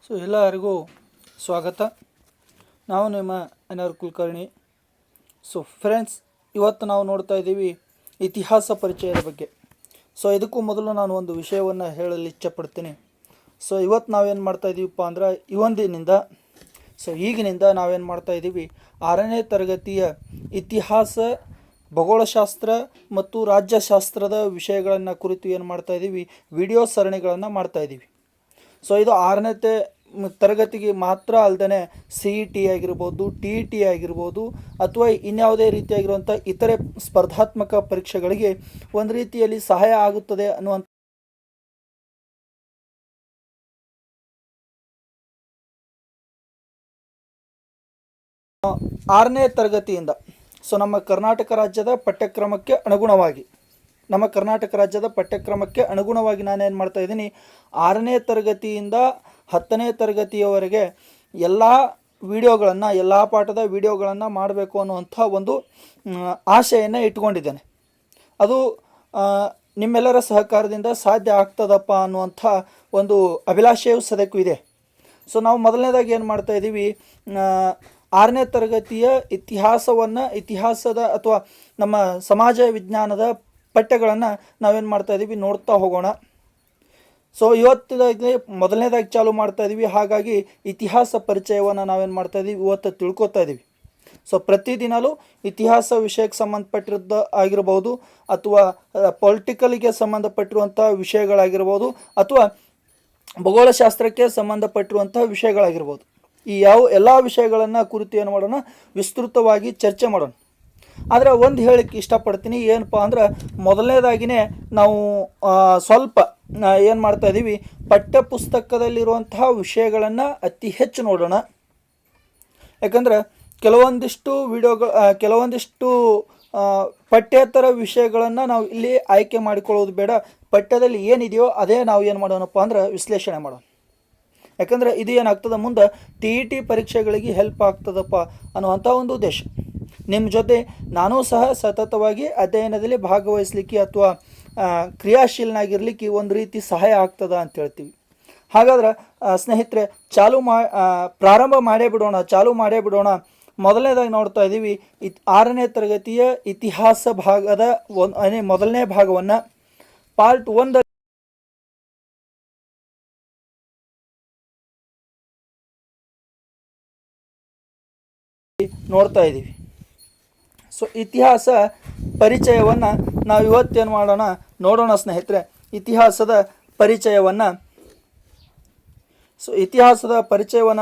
ಎಲ್ಲರಿಗೂ ಸ್ವಾಗತ. ನಾವು ನಿಮ್ಮ ಅನರ್ ಕುಲಕರ್ಣಿ. ಫ್ರೆಂಡ್ಸ್, ಇವತ್ತು ನಾವು ನೋಡ್ತಾ ಇದ್ದೀವಿ ಇತಿಹಾಸ ಪರಿಚಯದ ಬಗ್ಗೆ. ಇದಕ್ಕೂ ಮೊದಲು ನಾನು ಒಂದು ವಿಷಯವನ್ನು ಹೇಳಲು ಇಚ್ಛೆಪಡ್ತೀನಿ. ಇವತ್ತು ನಾವೇನು ಮಾಡ್ತಾ ಇದ್ದೀವಪ್ಪ ಅಂದ್ರೆ ಈಗಿನಿಂದ ನಾವೇನು ಮಾಡ್ತಾ ಇದ್ದೀವಿ, 6ನೇ ತರಗತಿಯ ಇತಿಹಾಸ, ಭೂಗೋಳಶಾಸ್ತ್ರ ಮತ್ತು ರಾಜ್ಯಶಾಸ್ತ್ರದ ವಿಷಯಗಳನ್ನು ಕುರಿತು ಏನು ಮಾಡ್ತಾ ಇದ್ದೀವಿ, ವಿಡಿಯೋ ಸರಣಿಗಳನ್ನು ಮಾಡ್ತಾ ಇದ್ದೀವಿ. ಇದು 6ನೇ ತರಗತಿಗೆ ಮಾತ್ರ ಅಲ್ಲದೆ CET ಆಗಿರ್ಬೋದು, TET ಆಗಿರ್ಬೋದು, ಅಥವಾ ಇನ್ಯಾವುದೇ ರೀತಿಯಾಗಿರುವಂಥ ಇತರೆ ಸ್ಪರ್ಧಾತ್ಮಕ ಪರೀಕ್ಷೆಗಳಿಗೆ ಒಂದು ರೀತಿಯಲ್ಲಿ ಸಹಾಯ ಆಗುತ್ತದೆ ಅನ್ನುವಂಥ 6ನೇ ತರಗತಿಯಿಂದ ನಮ್ಮ ಕರ್ನಾಟಕ ರಾಜ್ಯದ ಪಠ್ಯಕ್ರಮಕ್ಕೆ ಅನುಗುಣವಾಗಿ ನಾನೇನು ಮಾಡ್ತಾ ಇದ್ದೀನಿ, 6ನೇ ತರಗತಿಯಿಂದ 10ನೇ ತರಗತಿಯವರೆಗೆ ಎಲ್ಲ ಪಾಠದ ವಿಡಿಯೋಗಳನ್ನು ಮಾಡಬೇಕು ಅನ್ನುವಂಥ ಒಂದು ಆಶೆಯನ್ನು ಇಟ್ಕೊಂಡಿದ್ದೇನೆ. ಅದು ನಿಮ್ಮೆಲ್ಲರ ಸಹಕಾರದಿಂದ ಸಾಧ್ಯ ಆಗ್ತದಪ್ಪ ಅನ್ನುವಂಥ ಒಂದು ಅಭಿಲಾಷೆಯು ಸದ್ಯಕ್ಕೂ ಇದೆ. ನಾವು ಮೊದಲನೇದಾಗಿ ಏನು ಮಾಡ್ತಾ ಇದ್ದೀವಿ, 6ನೇ ತರಗತಿಯ ಇತಿಹಾಸದ ಅಥವಾ ನಮ್ಮ ಸಮಾಜ ವಿಜ್ಞಾನದ ಪಠ್ಯಗಳನ್ನು ನಾವೇನು ಮಾಡ್ತಾ ಇದ್ದೀವಿ, ನೋಡ್ತಾ ಹೋಗೋಣ. ಇವತ್ತಿದಾಗಿ ಮೊದಲನೇದಾಗಿ ಚಾಲು ಮಾಡ್ತಾ ಇದ್ದೀವಿ. ಹಾಗಾಗಿ ಇತಿಹಾಸ ಪರಿಚಯವನ್ನು ನಾವೇನು ಮಾಡ್ತಾ ಇದ್ದೀವಿ, ಇವತ್ತು ತಿಳ್ಕೊತಾ ಇದ್ದೀವಿ. ಪ್ರತಿದಿನಲೂ ಇತಿಹಾಸ ವಿಷಯಕ್ಕೆ ಸಂಬಂಧಪಟ್ಟಿರೋದು ಆಗಿರ್ಬೋದು, ಅಥವಾ ಪೊಲಿಟಿಕಲ್ಗೆ ಸಂಬಂಧಪಟ್ಟಿರುವಂಥ ವಿಷಯಗಳಾಗಿರ್ಬೋದು, ಅಥವಾ ಭೂಗೋಳಶಾಸ್ತ್ರಕ್ಕೆ ಸಂಬಂಧಪಟ್ಟಿರುವಂಥ ವಿಷಯಗಳಾಗಿರ್ಬೋದು, ಈ ಎಲ್ಲ ವಿಷಯಗಳನ್ನು ಕುರಿತು ಏನು ಮಾಡೋಣ, ವಿಸ್ತೃತವಾಗಿ ಚರ್ಚೆ ಮಾಡೋಣ. ಆದರೆ ಒಂದು ಹೇಳಕ್ಕೆ ಇಷ್ಟಪಡ್ತೀನಿ, ಏನಪ್ಪ ಅಂದ್ರೆ ಮೊದಲನೇದಾಗಿಯೇ ನಾವು ಸ್ವಲ್ಪ ಏನು ಮಾಡ್ತಾ ಇದ್ದೀವಿ, ಪಠ್ಯಪುಸ್ತಕದಲ್ಲಿರುವಂತಹ ವಿಷಯಗಳನ್ನು ಅತಿ ಹೆಚ್ಚು ನೋಡೋಣ. ಯಾಕಂದರೆ ಕೆಲವೊಂದಿಷ್ಟು ಪಠ್ಯೇತರ ವಿಷಯಗಳನ್ನು ನಾವು ಇಲ್ಲಿ ಆಯ್ಕೆ ಮಾಡಿಕೊಳ್ಳೋದು ಬೇಡ. ಪಠ್ಯದಲ್ಲಿ ಏನಿದೆಯೋ ಅದೇ ನಾವು ಏನು ಮಾಡೋಣಪ್ಪ ಅಂದ್ರೆ ವಿಶ್ಲೇಷಣೆ ಮಾಡೋಣ. ಯಾಕಂದರೆ ಇದು ಏನಾಗ್ತದೆ, ಮುಂದೆ TET ಪರೀಕ್ಷೆಗಳಿಗೆ ಹೆಲ್ಪ್ ಆಗ್ತದಪ್ಪ ಅನ್ನುವಂಥ ಒಂದು ಉದ್ದೇಶ. ನಿಮ್ಮ ಜೊತೆ ನಾನೂ ಸಹ ಸತತವಾಗಿ ಅಧ್ಯಯನದಲ್ಲಿ ಭಾಗವಹಿಸಲಿಕ್ಕೆ ಅಥವಾ ಕ್ರಿಯಾಶೀಲನಾಗಿರಲಿಕ್ಕೆ ಒಂದು ರೀತಿ ಸಹಾಯ ಆಗ್ತದ ಅಂತ ಹೇಳ್ತೀವಿ. ಹಾಗಾದ್ರೆ ಸ್ನೇಹಿತರೆ, ಪ್ರಾರಂಭ ಮಾಡೇ ಬಿಡೋಣ. ಮೊದಲನೇದಾಗಿ ನೋಡ್ತಾ ಇದ್ದೀವಿ, 6ನೇ ತರಗತಿಯ ಇತಿಹಾಸ ಭಾಗದ ಮೊದಲನೇ ಭಾಗವನ್ನು ಪಾರ್ಟ್ 1 ನೋಡ್ತಾ ಇದ್ದೀವಿ. ಇತಿಹಾಸ ಪರಿಚಯವನ್ನು ನಾವು ಇವತ್ತೇನು ಮಾಡೋಣ, ನೋಡೋಣ ಸ್ನೇಹಿತರೆ. ಇತಿಹಾಸದ ಪರಿಚಯವನ್ನು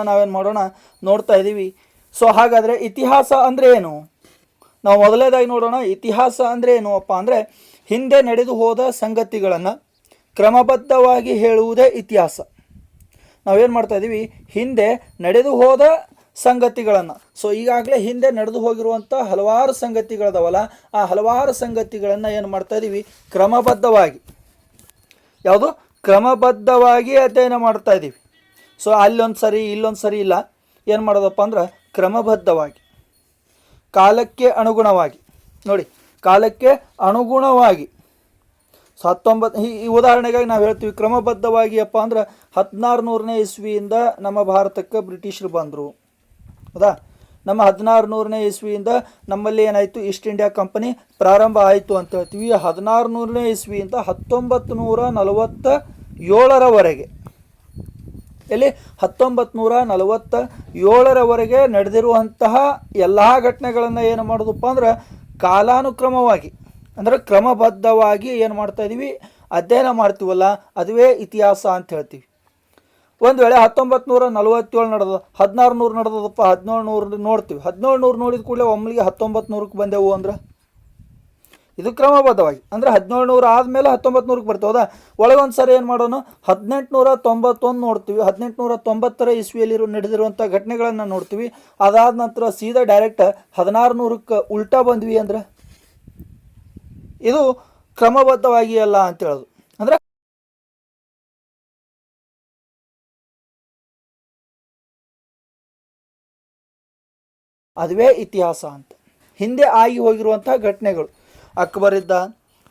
ನಾವೇನು ಮಾಡೋಣ, ನೋಡ್ತಾ ಇದ್ದೀವಿ. ಹಾಗಾದರೆ ಇತಿಹಾಸ ಅಂದರೆ ಏನು, ನಾವು ಮೊದಲನೇದಾಗಿ ನೋಡೋಣ. ಇತಿಹಾಸ ಅಂದರೆ ಏನು ಅಪ್ಪ ಅಂದರೆ, ಹಿಂದೆ ನಡೆದು ಹೋದ ಸಂಗತಿಗಳನ್ನು ಕ್ರಮಬದ್ಧವಾಗಿ ಹೇಳುವುದೇ ಇತಿಹಾಸ. ನಾವೇನು ಮಾಡ್ತಾ ಇದ್ದೀವಿ, ಹಿಂದೆ ನಡೆದು ಹೋದ ಸಂಗತಿಗಳನ್ನು, ಈಗಾಗಲೇ ಹಿಂದೆ ನಡೆದು ಹೋಗಿರುವಂಥ ಹಲವಾರು ಸಂಗತಿಗಳದವಲ್ಲ, ಆ ಹಲವಾರು ಸಂಗತಿಗಳನ್ನು ಏನು ಮಾಡ್ತಾ ಇದ್ದೀವಿ, ಕ್ರಮಬದ್ಧವಾಗಿ ಅಧ್ಯಯನ ಮಾಡ್ತಾ ಇದ್ದೀವಿ. ಅಲ್ಲೊಂದು ಸರಿ ಇಲ್ಲೊಂದು ಸರಿ ಇಲ್ಲ, ಏನು ಮಾಡೋದಪ್ಪ ಅಂದ್ರೆ ಕ್ರಮಬದ್ಧವಾಗಿ, ಕಾಲಕ್ಕೆ ಅನುಗುಣವಾಗಿ. ನೋಡಿ, ಕಾಲಕ್ಕೆ ಅನುಗುಣವಾಗಿ 19 ಈ ಉದಾಹರಣೆಗಾಗಿ ನಾವು ಹೇಳ್ತೀವಿ ಕ್ರಮಬದ್ಧವಾಗಿ ಅಪ್ಪ ಅಂದ್ರೆ 1600ನೇ ಇಸ್ವಿಯಿಂದ ನಮ್ಮ ಭಾರತಕ್ಕೆ ಬ್ರಿಟಿಷರು ಬಂದರು. ಹೌದಾ? ನಮ್ಮ 1600ನೇ ಇಸ್ವಿಯಿಂದ ನಮ್ಮಲ್ಲಿ ಏನಾಯಿತು, ಈಸ್ಟ್ ಇಂಡಿಯಾ ಕಂಪನಿ ಪ್ರಾರಂಭ ಆಯಿತು ಅಂತ ಹೇಳ್ತೀವಿ. 1600ನೇ ಇಸ್ವಿಯಿಂದ 1947ರವರೆಗೆ 1947ರವರೆಗೆ ನಡೆದಿರುವಂತಹ ಎಲ್ಲ ಘಟನೆಗಳನ್ನು ಏನು ಮಾಡೋದಪ್ಪ ಅಂದ್ರೆ ಕಾಲಾನುಕ್ರಮವಾಗಿ, ಅಂದರೆ ಕ್ರಮಬದ್ಧವಾಗಿ ಏನು ಮಾಡ್ತಾ ಇದ್ದೀವಿ, ಅಧ್ಯಯನ ಮಾಡ್ತೀವಲ್ಲ, ಅದುವೇ ಇತಿಹಾಸ ಅಂತ ಹೇಳ್ತೀವಿ. ಒಂದು ವೇಳೆ 1947 ನಡೆದ, 1600 ನಡೆದದಪ್ಪ, 1700 ನೋಡ್ತೀವಿ. 1700 ನೋಡಿದ ಕೂಡಲೇ ಒಮ್ಮಲಿಗೆ 1900ಕ್ಕೆ ಬಂದೆವು ಅಂದ್ರೆ ಇದು ಕ್ರಮಬದ್ಧವಾಗಿ, ಅಂದರೆ 1700 ಆದಮೇಲೆ 1900ಕ್ಕೆ ಬರ್ತೇವೆ. ಒಳಗೊಂದು ಸರಿ ಏನು ಮಾಡೋಣ, 1891 ನೋಡ್ತೀವಿ. 1890ರ ಇಸ್ವಿಯಲ್ಲಿ ನಡೆದಿರುವಂಥ ಘಟನೆಗಳನ್ನು ನೋಡ್ತೀವಿ. ಅದಾದ ನಂತರ ಸೀದಾ ಡೈರೆಕ್ಟ್ 1600ಕ್ಕೆ ಉಲ್ಟಾ ಬಂದ್ವಿ ಅಂದ್ರೆ ಇದು ಕ್ರಮಬದ್ಧವಾಗಿ ಅಲ್ಲ ಅಂತ ಹೇಳೋದು. ಅಂದರೆ ಅದುವೇ ಇತಿಹಾಸ ಅಂತ. ಹಿಂದೆ ಆಗಿ ಹೋಗಿರುವಂಥ ಘಟನೆಗಳು, ಅಕ್ಬರ್ ಇದ್ದ,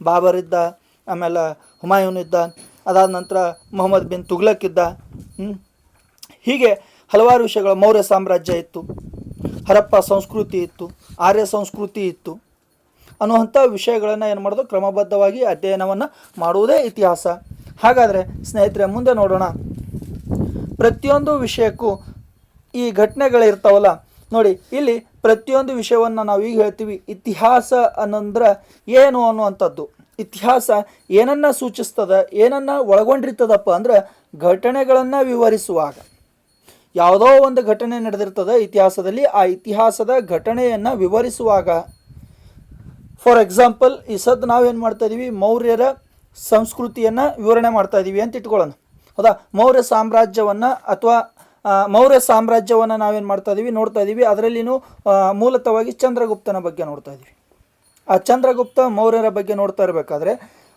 ಬಾಬರ್ ಇದ್ದ, ಆಮೇಲೆ ಹುಮಾಯೂನ್ ಇದ್ದ, ಅದಾದ ನಂತರ ಮೊಹಮ್ಮದ್ ಬಿನ್ ತುಗ್ಲಕ್ ಇದ್ದ, ಹೀಗೆ ಹಲವಾರು ವಿಷಯಗಳು. ಮೌರ್ಯ ಸಾಮ್ರಾಜ್ಯ ಇತ್ತು, ಹರಪ್ಪ ಸಂಸ್ಕೃತಿ ಇತ್ತು, ಆರ್ಯ ಸಂಸ್ಕೃತಿ ಇತ್ತು ಅನ್ನುವಂಥ ವಿಷಯಗಳನ್ನು ಏನು ಮಾಡೋದು, ಕ್ರಮಬದ್ಧವಾಗಿ ಅಧ್ಯಯನವನ್ನು ಮಾಡುವುದೇ ಇತಿಹಾಸ. ಹಾಗಾದರೆ ಸ್ನೇಹಿತರೆ, ಮುಂದೆ ನೋಡೋಣ. ಪ್ರತಿಯೊಂದು ವಿಷಯಕ್ಕೂ ಈ ಘಟನೆಗಳಿರ್ತಾವಲ್ಲ ನೋಡಿ, ಇಲ್ಲಿ ಪ್ರತಿಯೊಂದು ವಿಷಯವನ್ನು ನಾವು ಈಗ ಹೇಳ್ತೀವಿ. ಇತಿಹಾಸ ಅನ್ನಂದ್ರೆ ಏನು ಅನ್ನುವಂಥದ್ದು, ಇತಿಹಾಸ ಏನನ್ನ ಸೂಚಿಸ್ತದ, ಏನನ್ನ ಒಳಗೊಂಡಿರ್ತದಪ್ಪ ಅಂದ್ರೆ ಘಟನೆಗಳನ್ನು ವಿವರಿಸುವಾಗ ಯಾವುದೋ ಒಂದು ಘಟನೆ ನಡೆದಿರ್ತದೆ ಇತಿಹಾಸದಲ್ಲಿ, ಆ ಇತಿಹಾಸದ ಘಟನೆಯನ್ನು ವಿವರಿಸುವಾಗ. ಫಾರ್ ಎಕ್ಸಾಂಪಲ್, ಈ ಸದ್ದು ನಾವೇನು ಮಾಡ್ತಾ ಇದ್ದೀವಿ, ಮೌರ್ಯರ ಸಂಸ್ಕೃತಿಯನ್ನು ವಿವರಣೆ ಮಾಡ್ತಾ ಇದ್ದೀವಿ ಅಂತ ಇಟ್ಕೊಳ್ಳೋಣ. ಹೌದಾ? ಮೌರ್ಯ ಸಾಮ್ರಾಜ್ಯವನ್ನು ನಾವೇನು ಮಾಡ್ತಾ ಇದ್ದೀವಿ, ನೋಡ್ತಾ ಇದ್ದೀವಿ. ಅದರಲ್ಲಿನೂ ಮೂಲತಃವಾಗಿ ಚಂದ್ರಗುಪ್ತನ ಬಗ್ಗೆ ನೋಡ್ತಾ ಇದ್ದೀವಿ. ಆ ಚಂದ್ರಗುಪ್ತ ಮೌರ್ಯರ ಬಗ್ಗೆ ನೋಡ್ತಾ ಇರಬೇಕಾದ್ರೆ,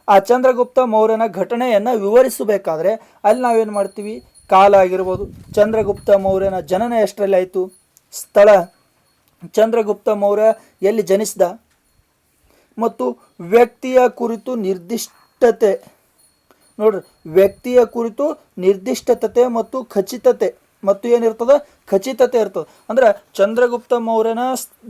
ಆ ಚಂದ್ರಗುಪ್ತ ಮೌರ್ಯನ ಘಟನೆಯನ್ನು ವಿವರಿಸಬೇಕಾದ್ರೆ ಅಲ್ಲಿ ನಾವೇನು ಮಾಡ್ತೀವಿ, ಕಾಲ ಆಗಿರ್ಬೋದು, ಚಂದ್ರಗುಪ್ತ ಮೌರ್ಯನ ಜನನ ಎಷ್ಟರಲ್ಲಿ ಆಯಿತು, ಸ್ಥಳ, ಚಂದ್ರಗುಪ್ತ ಮೌರ್ಯ ಎಲ್ಲಿ ಜನಿಸಿದ, ಮತ್ತು ವ್ಯಕ್ತಿಯ ಕುರಿತು ನಿರ್ದಿಷ್ಟತೆ. ನೋಡ್ರಿ, ವ್ಯಕ್ತಿಯ ಕುರಿತು ನಿರ್ದಿಷ್ಟತೆ ಮತ್ತು ಖಚಿತತೆ, ಮತ್ತು ಏನಿರ್ತದೆ, ಖಚಿತತೆ ಇರ್ತದೆ. ಅಂದ್ರೆ ಚಂದ್ರಗುಪ್ತ ಮೌರ್ಯನ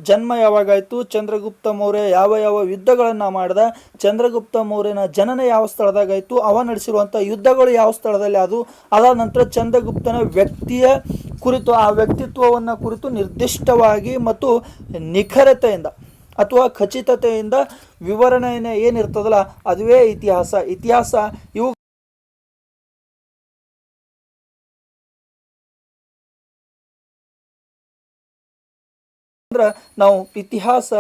ಜನ್ಮ ಯಾವಾಗಾಯಿತು, ಚಂದ್ರಗುಪ್ತ ಮೌರ್ಯ ಯಾವ ಯಾವ ಯುದ್ಧಗಳನ್ನು ಮಾಡಿದ, ಚಂದ್ರಗುಪ್ತ ಮೌರ್ಯನ ಜನನ ಯಾವ ಸ್ಥಳದಾಗಾಯಿತು, ಅವ ನಡೆಸಿರುವಂಥ ಯುದ್ಧಗಳು ಯಾವ ಸ್ಥಳದಲ್ಲಿ ಅದು, ಅದಾದ ನಂತರ ಚಂದ್ರಗುಪ್ತನ ವ್ಯಕ್ತಿಯ ಕುರಿತು, ಆ ವ್ಯಕ್ತಿತ್ವವನ್ನು ಕುರಿತು ನಿರ್ದಿಷ್ಟವಾಗಿ ಮತ್ತು ನಿಖರತೆಯಿಂದ ಅಥವಾ ಖಚಿತತೆಯಿಂದ ವಿವರಣೆ ಏನಿರ್ತದಲ್ಲ ಅದುವೇ ಇತಿಹಾಸ. ಇತಿಹಾಸ ಇವು ಅಂದ್ರೆ ನಾವು ಇತಿಹಾಸ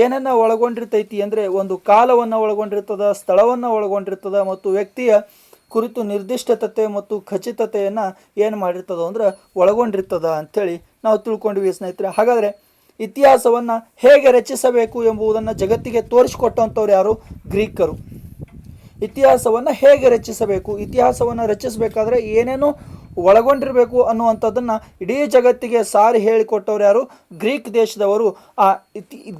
ಏನನ್ನ ಒಳಗೊಂಡಿರ್ತೈತಿ ಅಂದರೆ ಒಂದು ಕಾಲವನ್ನು ಒಳಗೊಂಡಿರ್ತದ, ಸ್ಥಳವನ್ನು ಒಳಗೊಂಡಿರ್ತದ, ಮತ್ತು ವ್ಯಕ್ತಿಯ ಕುರಿತು ನಿರ್ದಿಷ್ಟತೆ ಮತ್ತು ಖಚಿತತೆಯನ್ನು ಏನು ಮಾಡಿರ್ತದ ಅಂದ್ರೆ ಒಳಗೊಂಡಿರ್ತದ ಅಂಥೇಳಿ ನಾವು ತಿಳ್ಕೊಂಡಿವಿ ಸ್ನೇಹಿತರೆ. ಹಾಗಾದರೆ ಇತಿಹಾಸವನ್ನು ಹೇಗೆ ರಚಿಸಬೇಕು ಎಂಬುದನ್ನು ಜಗತ್ತಿಗೆ ತೋರಿಸಿಕೊಟ್ಟಂಥವ್ರು ಯಾರು? ಗ್ರೀಕರು. ಇತಿಹಾಸವನ್ನು ಹೇಗೆ ರಚಿಸಬೇಕು, ಇತಿಹಾಸವನ್ನು ರಚಿಸಬೇಕಾದ್ರೆ ಏನೇನು ಒಳಗೊಂಡಿರಬೇಕು ಅನ್ನುವಂಥದ್ದನ್ನು ಇಡೀ ಜಗತ್ತಿಗೆ ಸಾರಿ ಹೇಳಿಕೊಟ್ಟವ್ರು ಯಾರು? ಗ್ರೀಕ್ ದೇಶದವರು. ಆ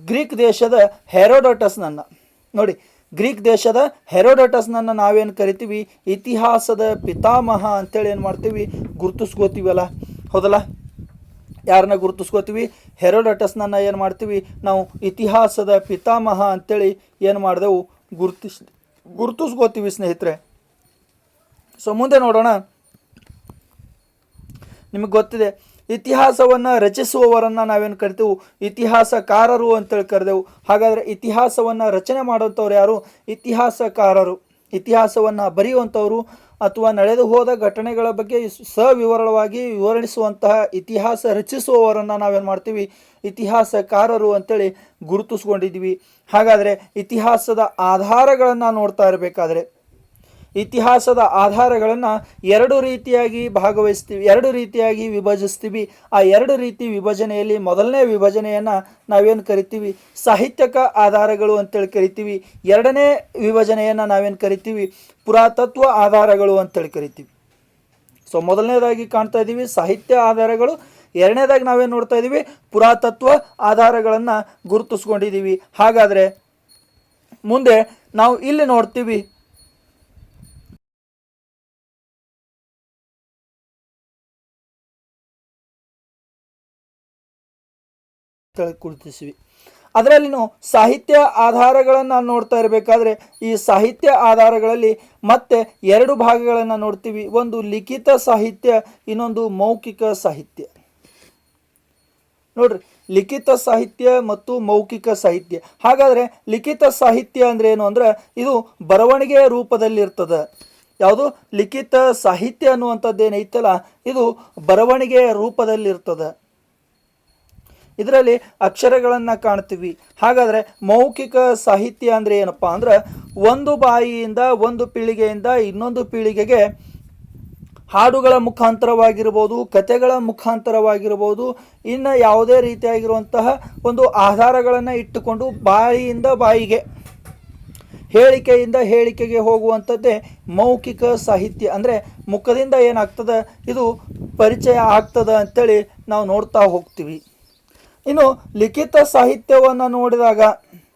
ಗ್ರೀಕ್ ದೇಶದ ಹೆರೋಡೋಟಸ್ನನ್ನು ನೋಡಿ, ಗ್ರೀಕ್ ದೇಶದ ಹೆರೋಡೋಟಸ್ನನ್ನು ನಾವೇನು ಕರಿತೀವಿ, ಇತಿಹಾಸದ ಪಿತಾಮಹ ಅಂತೇಳಿ ಏನು ಮಾಡ್ತೀವಿ, ಗುರುತಿಸ್ಕೋತೀವಲ್ಲ. ಹೌದಲ್ಲ? ಯಾರನ್ನ ಗುರುತಿಸ್ಕೋತೀವಿ? ಹೆರೋಡೋಟಸ್ನನ್ನು ಏನು ಮಾಡ್ತೀವಿ ನಾವು ಇತಿಹಾಸದ ಪಿತಾಮಹ ಅಂತೇಳಿ ಏನು ಮಾಡಿದೆವು, ಗುರುತಿಸ್ಕೋತೀವಿ ಸ್ನೇಹಿತರೆ. ಸೊ ಮುಂದೆ ನೋಡೋಣ. ನಿಮಗೆ ಗೊತ್ತಿದೆ, ಇತಿಹಾಸವನ್ನು ರಚಿಸುವವರನ್ನು ನಾವೇನು ಕರಿತೇವೆ, ಇತಿಹಾಸಕಾರರು ಅಂತೇಳಿ ಕರೆದೆವು. ಹಾಗಾದರೆ ಇತಿಹಾಸವನ್ನು ರಚನೆ ಮಾಡುವಂಥವ್ರು ಯಾರು? ಇತಿಹಾಸಕಾರರು. ಇತಿಹಾಸವನ್ನು ಬರೆಯುವಂಥವ್ರು ಅಥವಾ ನಡೆದು ಹೋದ ಘಟನೆಗಳ ಬಗ್ಗೆ ಸವಿವರವಾಗಿ ವಿವರಿಸುವಂತಹ ಇತಿಹಾಸ ರಚಿಸುವವರನ್ನು ನಾವೇನು ಮಾಡ್ತೀವಿ, ಇತಿಹಾಸಕಾರರು ಅಂತೇಳಿ ಗುರುತಿಸ್ಕೊಂಡಿದ್ದೀವಿ. ಹಾಗಾದರೆ ಇತಿಹಾಸದ ಆಧಾರಗಳನ್ನು ನೋಡ್ತಾ ಇರಬೇಕಾದ್ರೆ ಇತಿಹಾಸದ ಆಧಾರಗಳನ್ನು ಎರಡು ರೀತಿಯಾಗಿ ಭಾಗವಹಿಸ್ತೀವಿ, ಎರಡು ರೀತಿಯಾಗಿ ವಿಭಜಿಸ್ತೀವಿ. ಆ ಎರಡು ರೀತಿ ವಿಭಜನೆಯಲ್ಲಿ ಮೊದಲನೇ ವಿಭಜನೆಯನ್ನು ನಾವೇನು ಕರಿತೀವಿ, ಸಾಹಿತ್ಯಕ ಆಧಾರಗಳು ಅಂತೇಳಿ ಕರಿತೀವಿ. ಎರಡನೇ ವಿಭಜನೆಯನ್ನು ನಾವೇನು ಕರಿತೀವಿ, ಪುರಾತತ್ವ ಆಧಾರಗಳು ಅಂತೇಳಿ ಕರಿತೀವಿ. ಸೊ ಮೊದಲನೇದಾಗಿ ಕಾಣ್ತಾ ಇದ್ದೀವಿ ಸಾಹಿತ್ಯ ಆಧಾರಗಳು, ಎರಡನೇದಾಗಿ ನಾವೇನು ನೋಡ್ತಾ ಇದ್ದೀವಿ, ಪುರಾತತ್ವ ಆಧಾರಗಳನ್ನು ಗುರುತಿಸ್ಕೊಂಡಿದ್ದೀವಿ. ಹಾಗಾದರೆ ಮುಂದೆ ನಾವು ಇಲ್ಲಿ ನೋಡ್ತೀವಿ ಗುರುತಿಸಿವಿ. ಅದರಲ್ಲಿನೂ ಸಾಹಿತ್ಯ ಆಧಾರಗಳನ್ನು ನೋಡ್ತಾ ಇರಬೇಕಾದ್ರೆ ಈ ಸಾಹಿತ್ಯ ಆಧಾರಗಳಲ್ಲಿ ಮತ್ತೆ ಎರಡು ಭಾಗಗಳನ್ನು ನೋಡ್ತೀವಿ. ಒಂದು ಲಿಖಿತ ಸಾಹಿತ್ಯ, ಇನ್ನೊಂದು ಮೌಖಿಕ ಸಾಹಿತ್ಯ. ನೋಡ್ರಿ, ಲಿಖಿತ ಸಾಹಿತ್ಯ ಮತ್ತು ಮೌಖಿಕ ಸಾಹಿತ್ಯ. ಹಾಗಾದರೆ ಲಿಖಿತ ಸಾಹಿತ್ಯ ಅಂದ್ರೆ ಏನು ಅಂದ್ರೆ ಇದು ಬರವಣಿಗೆಯ ರೂಪದಲ್ಲಿರ್ತದೆ. ಯಾವುದು? ಲಿಖಿತ ಸಾಹಿತ್ಯ ಅನ್ನುವಂಥದ್ದೇನೈತಲ್ಲ ಇದು ಬರವಣಿಗೆಯ ರೂಪದಲ್ಲಿರ್ತದೆ. ಇದರಲ್ಲಿ ಅಕ್ಷರಗಳನ್ನು ಕಾಣ್ತೀವಿ. ಹಾಗಾದರೆ ಮೌಖಿಕ ಸಾಹಿತ್ಯ ಅಂದರೆ ಏನಪ್ಪ ಅಂದ್ರೆ ಒಂದು ಬಾಯಿಯಿಂದ ಒಂದು ಪೀಳಿಗೆಯಿಂದ ಇನ್ನೊಂದು ಪೀಳಿಗೆಗೆ ಹಾಡುಗಳ ಮುಖಾಂತರವಾಗಿರ್ಬೋದು, ಕಥೆಗಳ ಮುಖಾಂತರವಾಗಿರ್ಬೋದು, ಇನ್ನು ಯಾವುದೇ ರೀತಿಯಾಗಿರುವಂತಹ ಒಂದು ಆಧಾರಗಳನ್ನು ಇಟ್ಟುಕೊಂಡು ಬಾಯಿಯಿಂದ ಬಾಯಿಗೆ, ಹೇಳಿಕೆಯಿಂದ ಹೇಳಿಕೆಗೆ ಹೋಗುವಂಥದ್ದೇ ಮೌಖಿಕ ಸಾಹಿತ್ಯ. ಅಂದರೆ ಮುಖದಿಂದ ಏನಾಗ್ತದೆ, ಇದು ಪರಿಚಯ ಆಗ್ತದೆ ಅಂಥೇಳಿ ನಾವು ನೋಡ್ತಾ ಹೋಗ್ತೀವಿ. ಇನ್ನು ಲಿಖಿತ ಸಾಹಿತ್ಯವನ್ನು ನೋಡಿದಾಗ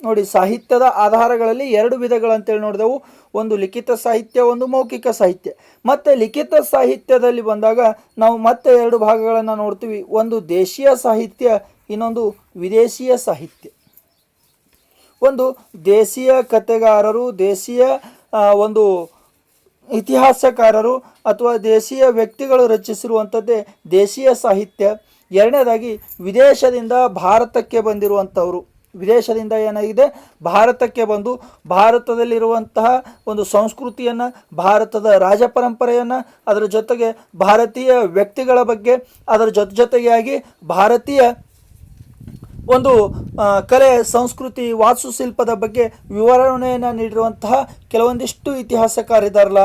ನೋಡಿ, ಸಾಹಿತ್ಯದ ಆಧಾರಗಳಲ್ಲಿ ಎರಡು ವಿಧಗಳಂತೇಳಿ ನೋಡಿದೆವು. ಒಂದು ಲಿಖಿತ ಸಾಹಿತ್ಯ, ಒಂದು ಮೌಖಿಕ ಸಾಹಿತ್ಯ. ಮತ್ತು ಲಿಖಿತ ಸಾಹಿತ್ಯದಲ್ಲಿ ಬಂದಾಗ ನಾವು ಮತ್ತೆ ಎರಡು ಭಾಗಗಳನ್ನು ನೋಡ್ತೀವಿ. ಒಂದು ದೇಶೀಯ ಸಾಹಿತ್ಯ, ಇನ್ನೊಂದು ವಿದೇಶೀಯ ಸಾಹಿತ್ಯ. ಒಂದು ದೇಶೀಯ ಕಥೆಗಾರರು, ದೇಶೀಯ ಒಂದು ಇತಿಹಾಸಕಾರರು ಅಥವಾ ದೇಶೀಯ ವ್ಯಕ್ತಿಗಳು ರಚಿಸಿರುವಂಥದ್ದೇ ದೇಶೀಯ ಸಾಹಿತ್ಯ. ಎರಡನೇದಾಗಿ ವಿದೇಶದಿಂದ ಭಾರತಕ್ಕೆ ಬಂದಿರುವಂಥವರು. ವಿದೇಶದಿಂದ ಏನಾಗಿದೆ, ಭಾರತಕ್ಕೆ ಬಂದು ಭಾರತದಲ್ಲಿರುವಂತಹ ಒಂದು ಸಂಸ್ಕೃತಿಯನ್ನು, ಭಾರತದ ರಾಜ ಪರಂಪರೆಯನ್ನು, ಅದರ ಜೊತೆಗೆ ಭಾರತೀಯ ವ್ಯಕ್ತಿಗಳ ಬಗ್ಗೆ, ಅದರ ಜೊತೆಯಾಗಿ ಭಾರತೀಯ ಒಂದು ಕಲೆ, ಸಂಸ್ಕೃತಿ, ವಾಸ್ತುಶಿಲ್ಪದ ಬಗ್ಗೆ ವಿವರಣೆಯನ್ನು ನೀಡಿರುವಂತಹ ಕೆಲವೊಂದಿಷ್ಟು ಇತಿಹಾಸಕಾರಿದಾರಲ್ಲ,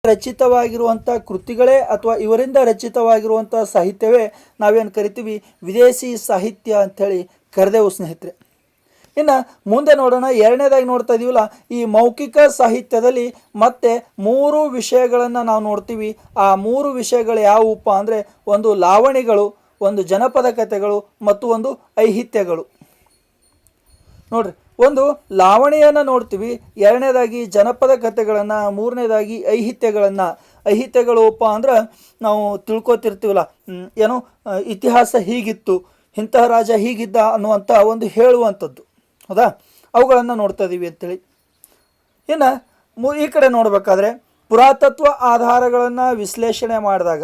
ರಚಿತವಾಗಿರುವಂಥ ಕೃತಿಗಳೇ ಅಥವಾ ಇವರಿಂದ ರಚಿತವಾಗಿರುವಂಥ ಸಾಹಿತ್ಯವೇ ನಾವೇನು ಕರಿತೀವಿ ವಿದೇಶಿ ಸಾಹಿತ್ಯ ಅಂಥೇಳಿ ಕರೆದೆವು ಸ್ನೇಹಿತರೆ. ಇನ್ನು ಮುಂದೆ ನೋಡೋಣ. ಎರಡನೇದಾಗಿ ನೋಡ್ತಾ ಇದೀವಲ್ಲ, ಈ ಮೌಖಿಕ ಸಾಹಿತ್ಯದಲ್ಲಿ ಮತ್ತೆ ಮೂರು ವಿಷಯಗಳನ್ನು ನಾವು ನೋಡ್ತೀವಿ. ಆ ಮೂರು ವಿಷಯಗಳು ಯಾವುವಪ್ಪ ಅಂದರೆ, ಒಂದು ಲಾವಣಿಗಳು, ಒಂದು ಜನಪದ ಕಥೆಗಳು ಮತ್ತು ಒಂದು ಐಹಿತ್ಯಗಳು. ನೋಡ್ರಿ, ಒಂದು ಲಾವಣಿಯನ್ನು ನೋಡ್ತೀವಿ, ಎರಡನೇದಾಗಿ ಜನಪದ ಕಥೆಗಳನ್ನು, ಮೂರನೇದಾಗಿ ಐಹಿತ್ಯಗಳನ್ನು. ಐಹಿತ್ಯಗಳಪ್ಪ ಅಂದ್ರೆ ನಾವು ತಿಳ್ಕೊತಿರ್ತೀವಲ್ಲ, ಏನು ಇತಿಹಾಸ ಹೀಗಿತ್ತು, ಇಂತಹ ರಾಜ ಹೀಗಿದ್ದ ಅನ್ನುವಂಥ ಒಂದು ಹೇಳುವಂಥದ್ದು, ಹೌದಾ, ಅವುಗಳನ್ನು ನೋಡ್ತಾ ಇದ್ದೀವಿ ಅಂತೇಳಿ. ಇನ್ನು ಈ ಕಡೆ ನೋಡಬೇಕಾದ್ರೆ ಪುರಾತತ್ವ ಆಧಾರಗಳನ್ನು ವಿಶ್ಲೇಷಣೆ ಮಾಡಿದಾಗ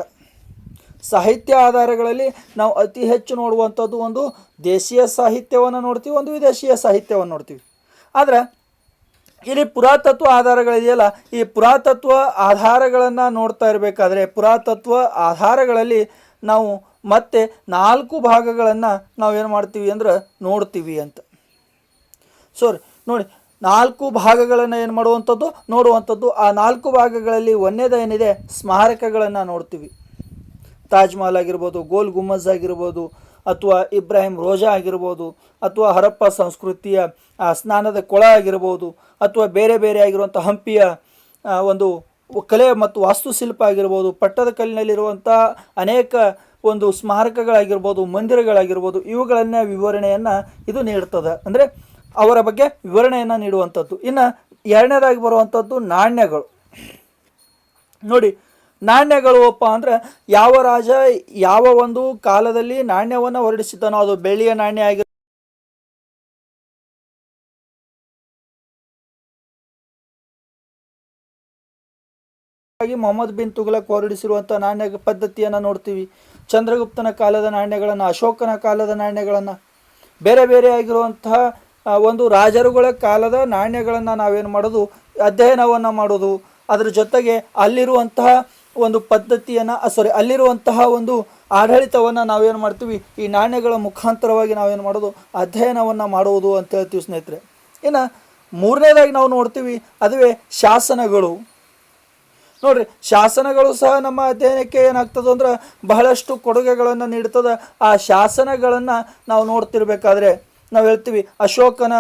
ಸಾಹಿತ್ಯ ಆಧಾರಗಳಲ್ಲಿ ನಾವು ಅತಿ ಹೆಚ್ಚು ನೋಡುವಂಥದ್ದು ಒಂದು ದೇಶೀಯ ಸಾಹಿತ್ಯವನ್ನು ನೋಡ್ತೀವಿ, ಒಂದು ವಿದೇಶೀಯ ಸಾಹಿತ್ಯವನ್ನು ನೋಡ್ತೀವಿ. ಆದರೆ ಇಲ್ಲಿ ಪುರಾತತ್ವ ಆಧಾರಗಳಿದೆಯಲ್ಲ, ಈ ಪುರಾತತ್ವ ಆಧಾರಗಳನ್ನು ನೋಡ್ತಾ ಇರಬೇಕಾದ್ರೆ ಪುರಾತತ್ವ ಆಧಾರಗಳಲ್ಲಿ ನಾವು ಮತ್ತೆ 4 ಭಾಗಗಳನ್ನು ನಾವೇನು ಮಾಡ್ತೀವಿ ಅಂದ್ರೆ ನೋಡ್ತೀವಿ ಅಂತ. ನೋಡಿ, 4 ಭಾಗಗಳನ್ನು ಏನು ನೋಡುವಂಥದ್ದು. ಆ 4 ಭಾಗಗಳಲ್ಲಿ ಒಂದೇದ ಏನಿದೆ, ಸ್ಮಾರಕಗಳನ್ನು ನೋಡ್ತೀವಿ. ತಾಜ್ ಮಹಲ್ ಆಗಿರ್ಬೋದು, ಗೋಲ್ ಗುಮ್ಮಜ್ ಆಗಿರ್ಬೋದು, ಅಥವಾ ಇಬ್ರಾಹಿಂ ರೋಜಾ ಆಗಿರ್ಬೋದು, ಅಥವಾ ಹರಪ್ಪ ಸಂಸ್ಕೃತಿಯ ಸ್ನಾನದ ಕೊಳ ಆಗಿರ್ಬೋದು, ಅಥವಾ ಬೇರೆ ಬೇರೆ ಆಗಿರುವಂಥ ಹಂಪಿಯ ಒಂದು ಕಲೆ ಮತ್ತು ವಾಸ್ತುಶಿಲ್ಪ ಆಗಿರ್ಬೋದು, ಪಟ್ಟದಕಲ್ಲಿನಲ್ಲಿರುವಂಥ ಅನೇಕ ಒಂದು ಸ್ಮಾರಕಗಳಾಗಿರ್ಬೋದು, ಮಂದಿರಗಳಾಗಿರ್ಬೋದು, ಇವುಗಳನ್ನ ವಿವರಣೆಯನ್ನು ಇದು ನೀಡ್ತದೆ. ಅಂದರೆ ಅವರ ಬಗ್ಗೆ ವಿವರಣೆಯನ್ನು ನೀಡುವಂಥದ್ದು. ಇನ್ನು ಎರಡನೇದಾಗಿ ಬರುವಂಥದ್ದು ನಾಣ್ಯಗಳು. ನೋಡಿ, ನಾಣ್ಯಗಳು ಅಪ್ಪ ಅಂದರೆ ಯಾವ ರಾಜ ಯಾವ ಒಂದು ಕಾಲದಲ್ಲಿ ನಾಣ್ಯವನ್ನು ಹೊರಡಿಸಿದ್ದಾನೋ, ಅದು ಬೆಳ್ಳಿಯ ನಾಣ್ಯ ಆಗಿರ್ಬೋದು, ಮೊಹಮ್ಮದ್ ಬಿನ್ ತುಘಲಕ್ ಹೊರಡಿಸಿರುವಂಥ ನಾಣ್ಯ ಪದ್ಧತಿಯನ್ನು ನೋಡ್ತೀವಿ. ಚಂದ್ರಗುಪ್ತನ ಕಾಲದ ನಾಣ್ಯಗಳನ್ನು, ಅಶೋಕನ ಕಾಲದ ನಾಣ್ಯಗಳನ್ನು, ಬೇರೆ ಬೇರೆ ಆಗಿರುವಂತಹ ಒಂದು ರಾಜರುಗಳ ಕಾಲದ ನಾಣ್ಯಗಳನ್ನು ನಾವೇನು ಮಾಡೋದು, ಅಧ್ಯಯನವನ್ನು ಮಾಡೋದು. ಅದರ ಜೊತೆಗೆ ಅಲ್ಲಿರುವಂತಹ ಒಂದು ಪದ್ಧತಿಯನ್ನು ಅಲ್ಲಿರುವಂತಹ ಒಂದು ಆಡಳಿತವನ್ನು ನಾವೇನು ಮಾಡ್ತೀವಿ, ಈ ನಾಣ್ಯಗಳ ಮುಖಾಂತರವಾಗಿ ನಾವೇನು ಮಾಡೋದು, ಅಧ್ಯಯನವನ್ನು ಮಾಡುವುದು ಅಂತ ಹೇಳ್ತೀವಿ ಸ್ನೇಹಿತರೆ. ಇನ್ನು ಮೂರನೇದಾಗಿ ನಾವು ನೋಡ್ತೀವಿ, ಅದುವೇ ಶಾಸನಗಳು. ನೋಡ್ರಿ, ಶಾಸನಗಳು ಸಹ ನಮ್ಮ ಅಧ್ಯಯನಕ್ಕೆ ಏನಾಗ್ತದೆ ಅಂದ್ರೆ ಬಹಳಷ್ಟು ಕೊಡುಗೆಗಳನ್ನು ನೀಡ್ತದೆ. ಆ ಶಾಸನಗಳನ್ನು ನಾವು ನೋಡ್ತಿರ್ಬೇಕಾದ್ರೆ ನಾವು ಹೇಳ್ತೀವಿ ಅಶೋಕನ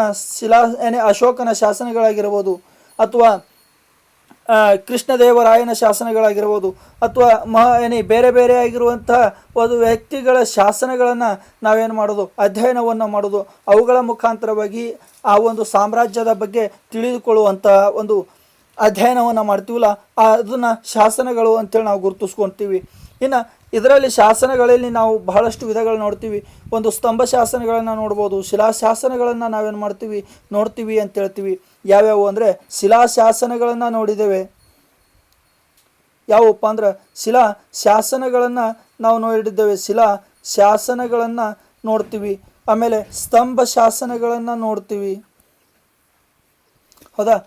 ಶಾಸನಗಳಾಗಿರ್ಬೋದು, ಅಥವಾ ಕೃಷ್ಣದೇವರಾಯನ ಶಾಸನಗಳಾಗಿರ್ಬೋದು, ಅಥವಾ ಬೇರೆ ಬೇರೆ ಆಗಿರುವಂಥ ಒಂದು ವ್ಯಕ್ತಿಗಳ ಶಾಸನಗಳನ್ನು ನಾವೇನು ಮಾಡೋದು, ಅಧ್ಯಯನವನ್ನು ಮಾಡೋದು. ಅವುಗಳ ಮುಖಾಂತರವಾಗಿ ಆ ಒಂದು ಸಾಮ್ರಾಜ್ಯದ ಬಗ್ಗೆ ತಿಳಿದುಕೊಳ್ಳುವಂಥ ಒಂದು ಅಧ್ಯಯನವನ್ನು ಮಾಡ್ತೀವಲ್ಲ, ಅದನ್ನು ಶಾಸನಗಳು ಅಂತೇಳಿ ನಾವು ಗುರುತಿಸ್ಕೊತೀವಿ. ಇನ್ನು ಇದರಲ್ಲಿ ಶಾಸನಗಳಲ್ಲಿ ನಾವು ಬಹಳಷ್ಟು ವಿಧಗಳು ನೋಡ್ತೀವಿ. ಒಂದು ಸ್ತಂಭ ಶಾಸನಗಳನ್ನು ನೋಡ್ಬೋದು, ಶಿಲಾಶಾಸನಗಳನ್ನು ನಾವೇನು ಮಾಡ್ತೀವಿ, ನೋಡ್ತೀವಿ ಅಂತ ಹೇಳ್ತೀವಿ. ಯಾವ್ಯಾವು ಅಂದರೆ ಶಿಲಾಶಾಸನಗಳನ್ನು ನೋಡಿದ್ದೇವೆ. ಯಾವಪ್ಪ ಅಂದ್ರೆ ಶಿಲಾಶಾಸನಗಳನ್ನು ನಾವು ನೋಡಿದ್ದೇವೆ, ಶಿಲಾಶಾಸನಗಳನ್ನು ನೋಡ್ತೀವಿ. ಆಮೇಲೆ ಸ್ತಂಭ ಶಾಸನಗಳನ್ನು ನೋಡ್ತೀವಿ, ಹೌದಾ.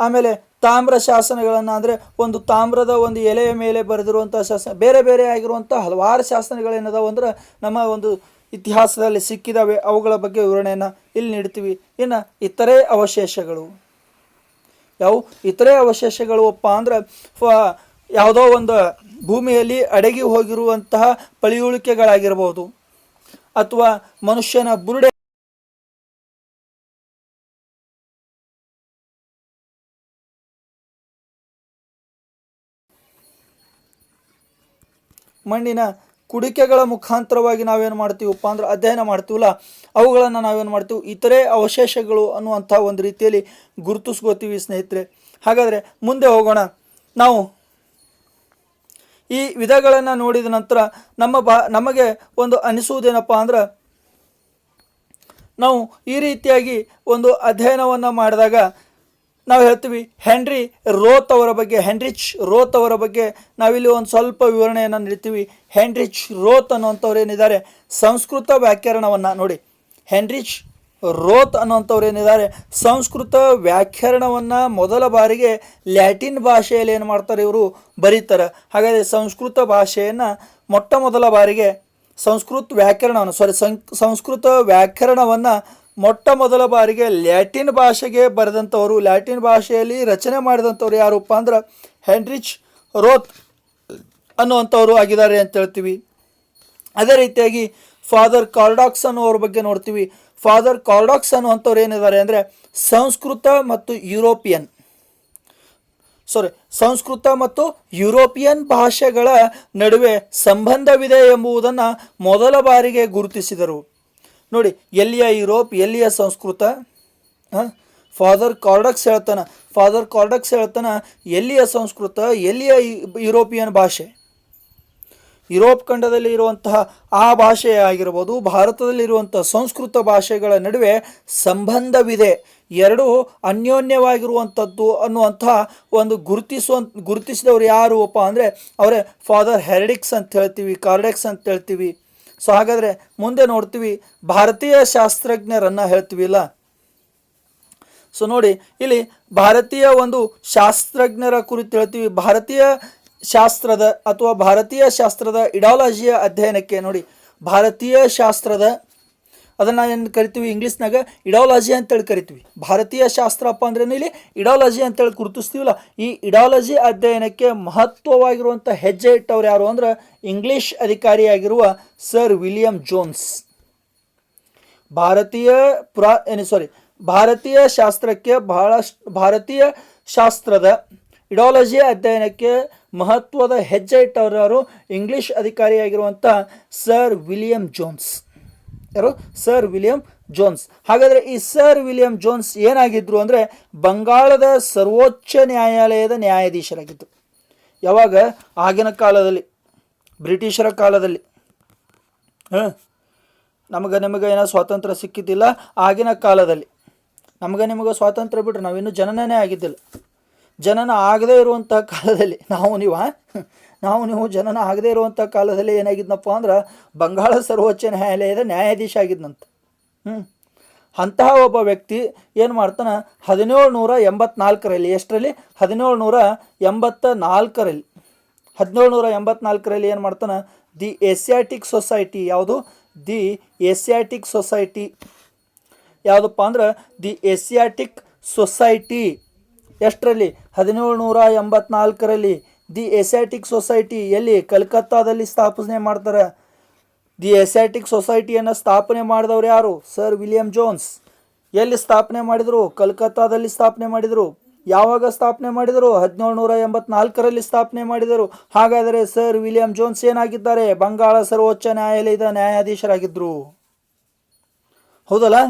ಆಮೇಲೆ ತಾಮ್ರ ಶಾಸನಗಳನ್ನು, ಅಂದರೆ ಒಂದು ತಾಮ್ರದ ಒಂದು ಎಲೆಯ ಮೇಲೆ ಬರೆದಿರುವಂಥ ಶಾಸನ, ಬೇರೆ ಬೇರೆ ಆಗಿರುವಂಥ ಹಲವಾರು ಶಾಸನಗಳೇನದಾವು ಅಂದ್ರೆ ನಮ್ಮ ಒಂದು ಇತಿಹಾಸದಲ್ಲಿ ಸಿಕ್ಕಿದ್ದಾವೆ. ಅವುಗಳ ಬಗ್ಗೆ ವಿವರಣೆಯನ್ನು ಇಲ್ಲಿ ನೀಡ್ತೀವಿ. ಇನ್ನು ಇತರೆ ಅವಶೇಷಗಳು. ಇತರೆ ಅವಶೇಷಗಳು ಅಪ್ಪ ಅಂದ್ರೆ ಯಾವುದೋ ಒಂದು ಭೂಮಿಯಲ್ಲಿ ಅಡಗಿ ಹೋಗಿರುವಂತಹ ಪಳಿಯುಳಿಕೆಗಳಾಗಿರ್ಬೋದು, ಅಥವಾ ಮನುಷ್ಯನ ಬುರುಡೆ ಮಣ್ಣಿನ ಕುಡಿಕೆಗಳ ಮುಖಾಂತರವಾಗಿ ನಾವೇನು ಮಾಡ್ತೀವಪ್ಪ ಅಂದ್ರೆ ಅಧ್ಯಯನ ಮಾಡ್ತೀವಲ್ಲ, ಅವುಗಳನ್ನು ನಾವೇನು ಮಾಡ್ತೀವಿ ಇತರೆ ಅವಶೇಷಗಳು ಅನ್ನುವಂಥ ಒಂದು ರೀತಿಯಲ್ಲಿ ಗುರುತಿಸ್ಕೋತೀವಿ ಸ್ನೇಹಿತರೆ. ಹಾಗಾದರೆ ಮುಂದೆ ಹೋಗೋಣ. ನಾವು ಈ ವಿಧಗಳನ್ನು ನೋಡಿದ ನಂತರ ನಮಗೆ ಒಂದು ಅನಿಸುವುದೇನಪ್ಪ ಅಂದ್ರೆ, ನಾವು ಈ ರೀತಿಯಾಗಿ ಒಂದು ಅಧ್ಯಯನವನ್ನು ಮಾಡಿದಾಗ ನಾವು ಹೇಳ್ತೀವಿ ಹೆನ್ರಿಚ್ ರೋತ್ ಅವರ ಬಗ್ಗೆ ನಾವಿಲ್ಲಿ ಒಂದು ಸ್ವಲ್ಪ ವಿವರಣೆಯನ್ನು ನೀಡ್ತೀವಿ. ಹೆನ್ರಿಚ್ ರೋತ್ ಅನ್ನುವಂಥವ್ರು ಏನಿದ್ದಾರೆ ಸಂಸ್ಕೃತ ವ್ಯಾಕರಣವನ್ನು ನೋಡಿ, ಹೆನ್ರಿಚ್ ರೋತ್ ಅನ್ನುವಂಥವ್ರು ಏನಿದ್ದಾರೆ ಸಂಸ್ಕೃತ ವ್ಯಾಕರಣವನ್ನು ಮೊದಲ ಬಾರಿಗೆ ಲ್ಯಾಟಿನ್ ಭಾಷೆಯಲ್ಲಿ ಏನು ಮಾಡ್ತಾರೆ ಇವರು ಬರೀತಾರೆ. ಹಾಗಾದರೆ ಸಂಸ್ಕೃತ ಭಾಷೆಯನ್ನು ಮೊಟ್ಟ ಮೊದಲ ಬಾರಿಗೆ ಸಂಸ್ಕೃತ ವ್ಯಾಕರಣವನ್ನು ಮೊಟ್ಟ ಮೊದಲ ಬಾರಿಗೆ ಲ್ಯಾಟಿನ್ ಭಾಷೆಗೆ ಬರೆದಂಥವರು, ಲ್ಯಾಟಿನ್ ಭಾಷೆಯಲ್ಲಿ ರಚನೆ ಮಾಡಿದಂಥವ್ರು ಯಾರಪ್ಪ ಅಂದ್ರೆ ಹೆನ್ರಿಚ್ ರೋತ್ ಅನ್ನುವಂಥವ್ರು ಆಗಿದ್ದಾರೆ ಅಂತ ಹೇಳ್ತೀವಿ. ಅದೇ ರೀತಿಯಾಗಿ ಫಾದರ್ ಕಾರ್ಡಾಕ್ಸ್ ಅನ್ನೋವ್ರ ಬಗ್ಗೆ ನೋಡ್ತೀವಿ. ಫಾದರ್ ಕಾರ್ಡಾಕ್ಸ್ ಅನ್ನುವಂಥವ್ರು ಏನಿದ್ದಾರೆ ಅಂದರೆ ಸಂಸ್ಕೃತ ಮತ್ತು ಯುರೋಪಿಯನ್ ಭಾಷೆಗಳ ನಡುವೆ ಸಂಬಂಧವಿದೆ ಎಂಬುದನ್ನು ಮೊದಲ ಬಾರಿಗೆ ಗುರುತಿಸಿದರು. ನೋಡಿ, ಎಲ್ಲಿಯ ಯುರೋಪ್, ಎಲ್ಲಿಯ ಸಂಸ್ಕೃತ, ಫಾದರ್ ಕಾರ್ಡಾಕ್ಸ್ ಹೇಳ್ತಾನೆ ಎಲ್ಲಿಯ ಸಂಸ್ಕೃತ, ಎಲ್ಲಿಯ ಯುರೋಪಿಯನ್ ಭಾಷೆ, ಯುರೋಪ್ ಖಂಡದಲ್ಲಿ ಇರುವಂತಹ ಆ ಭಾಷೆ ಆಗಿರ್ಬೋದು, ಭಾರತದಲ್ಲಿರುವಂಥ ಸಂಸ್ಕೃತ ಭಾಷೆಗಳ ನಡುವೆ ಸಂಬಂಧವಿದೆ, ಎರಡೂ ಅನ್ಯೋನ್ಯವಾಗಿರುವಂಥದ್ದು ಅನ್ನುವಂತಹ ಒಂದು ಗುರುತಿಸಿದವರು ಯಾರು ಅಪ್ಪ ಅಂದರೆ ಅವರೇ ಫಾದರ್ ಹೆರಡಿಕ್ಸ್ ಅಂತ ಹೇಳ್ತೀವಿ, ಕಾರ್ಡೆಕ್ಸ್ ಅಂತ ಹೇಳ್ತೀವಿ. ಸೊ ಹಾಗಾದರೆ ಮುಂದೆ ನೋಡ್ತೀವಿ ಭಾರತೀಯ ಶಾಸ್ತ್ರಜ್ಞರನ್ನು ಹೇಳ್ತೀವಿಲ್ಲ. ಸೊ ನೋಡಿ, ಇಲ್ಲಿ ಭಾರತೀಯ ಒಂದು ಶಾಸ್ತ್ರಜ್ಞರ ಕುರಿತು ಹೇಳ್ತೀವಿ. ಭಾರತೀಯ ಶಾಸ್ತ್ರದ ಇಡಾಲಜಿಯ ಅಧ್ಯಯನಕ್ಕೆ ನೋಡಿ, ಭಾರತೀಯ ಶಾಸ್ತ್ರದ ಅದನ್ನು ಏನು ಕರಿತೀವಿ ಇಂಗ್ಲೀಷ್ನಾಗ ಇಡಾಲಜಿ ಅಂತೇಳಿ ಕರಿತೀವಿ. ಭಾರತೀಯ ಶಾಸ್ತ್ರಪ್ಪ ಅಂದ್ರೆ ಇಲ್ಲಿ ಇಡಾಲಜಿ ಅಂತೇಳಿ ಗುರುತಿಸ್ತೀವಲ್ಲ, ಈ ಇಡಾಲಜಿ ಅಧ್ಯಯನಕ್ಕೆ ಮಹತ್ವವಾಗಿರುವಂಥ ಹೆಜ್ಜೆ ಇಟ್ಟವ್ರು ಯಾರು ಅಂದ್ರೆ ಇಂಗ್ಲೀಷ್ ಅಧಿಕಾರಿಯಾಗಿರುವ ಸರ್ ವಿಲಿಯಂ ಜೋನ್ಸ್. ಭಾರತೀಯ ಶಾಸ್ತ್ರದ ಇಡಾಲಜಿ ಅಧ್ಯಯನಕ್ಕೆ ಮಹತ್ವದ ಹೆಜ್ಜೆ ಇಟ್ಟವರು ಯಾರು? ಇಂಗ್ಲೀಷ್ ಅಧಿಕಾರಿಯಾಗಿರುವಂಥ ಸರ್ ವಿಲಿಯಂ ಜೋನ್ಸ್. ಯಾರು? Sir William Jones. ಹಾಗಾದರೆ ಈ ಸರ್ ವಿಲಿಯಂ ಜೋನ್ಸ್ ಏನಾಗಿದ್ರು ಅಂದರೆ ಬಂಗಾಳದ ಸರ್ವೋಚ್ಚ ನ್ಯಾಯಾಲಯದ ನ್ಯಾಯಾಧೀಶರಾಗಿದ್ದರು. ಯಾವಾಗ? ಆಗಿನ ಕಾಲದಲ್ಲಿ, ಬ್ರಿಟಿಷರ ಕಾಲದಲ್ಲಿ. ನಮಗೆ ಏನೋ ಸ್ವಾತಂತ್ರ್ಯ ಸಿಕ್ಕಿದ್ದಿಲ್ಲ ಆಗಿನ ಕಾಲದಲ್ಲಿ. ನಿಮಗೆ ಸ್ವಾತಂತ್ರ್ಯ ಬಿಟ್ಟರೆ ನಾವಿನ್ನೂ ಜನನೇ ಆಗಿದ್ದಿಲ್ಲ. ಜನನ ಆಗದೇ ಇರುವಂಥ ಕಾಲದಲ್ಲಿ ನಾವು ನೀವು ಜನನ ಆಗದೇ ಇರುವಂಥ ಕಾಲದಲ್ಲಿ ಏನಾಗಿದ್ನಪ್ಪ ಅಂದ್ರೆ ಬಂಗಾಳ ಸರ್ವೋಚ್ಚ ನ್ಯಾಯಾಲಯದ ನ್ಯಾಯಾಧೀಶ ಆಗಿದ್ನಂತ. ಅಂತಹ ಒಬ್ಬ ವ್ಯಕ್ತಿ ಏನು ಮಾಡ್ತಾನೆ 1784ರಲ್ಲಿ, ಎಷ್ಟರಲ್ಲಿ? 1784ರಲ್ಲಿ ಏನು ಮಾಡ್ತಾನೆ? The Asiatic Society. ಯಾವುದು? ದಿ ಏಸಿಯಾಟಿಕ್ ಸೊಸೈಟಿ ಯಾವುದಪ್ಪ ಅಂದ್ರೆ ದಿ ಏಸಿಯಾಟಿಕ್ ಸೊಸೈಟಿ ಎಷ್ಟರಲ್ಲಿ? 1784ರಲ್ಲಿ ದಿ ಏಸಿಯಾಟಿಕ್ ಸೊಸೈಟಿ ಎಲ್ಲಿ? ಕಲ್ಕತ್ತಾದಲ್ಲಿ ಸ್ಥಾಪನೆ ಮಾಡ್ತಾರೆ. ದಿ ಏಸಿಯಾಟಿಕ್ ಸೊಸೈಟಿಯನ್ನು ಸ್ಥಾಪನೆ ಮಾಡಿದವರು ಯಾರು? Sir William Jones. ಎಲ್ಲಿ ಸ್ಥಾಪನೆ ಮಾಡಿದರು? ಕಲ್ಕತ್ತಾದಲ್ಲಿ ಸ್ಥಾಪನೆ ಮಾಡಿದರು. ಯಾವಾಗ ಸ್ಥಾಪನೆ ಮಾಡಿದರು? 1784ರಲ್ಲಿ ಸ್ಥಾಪನೆ ಮಾಡಿದರು. ಹಾಗಾದರೆ ಸರ್ ವಿಲಿಯಂ ಜೋನ್ಸ್ ಏನಾಗಿದ್ದಾರೆ? ಬಂಗಾಳ ಸರ್ವೋಚ್ಚ ನ್ಯಾಯಾಲಯದ ನ್ಯಾಯಾಧೀಶರಾಗಿದ್ದರು. ಹೌದಲ್ಲ?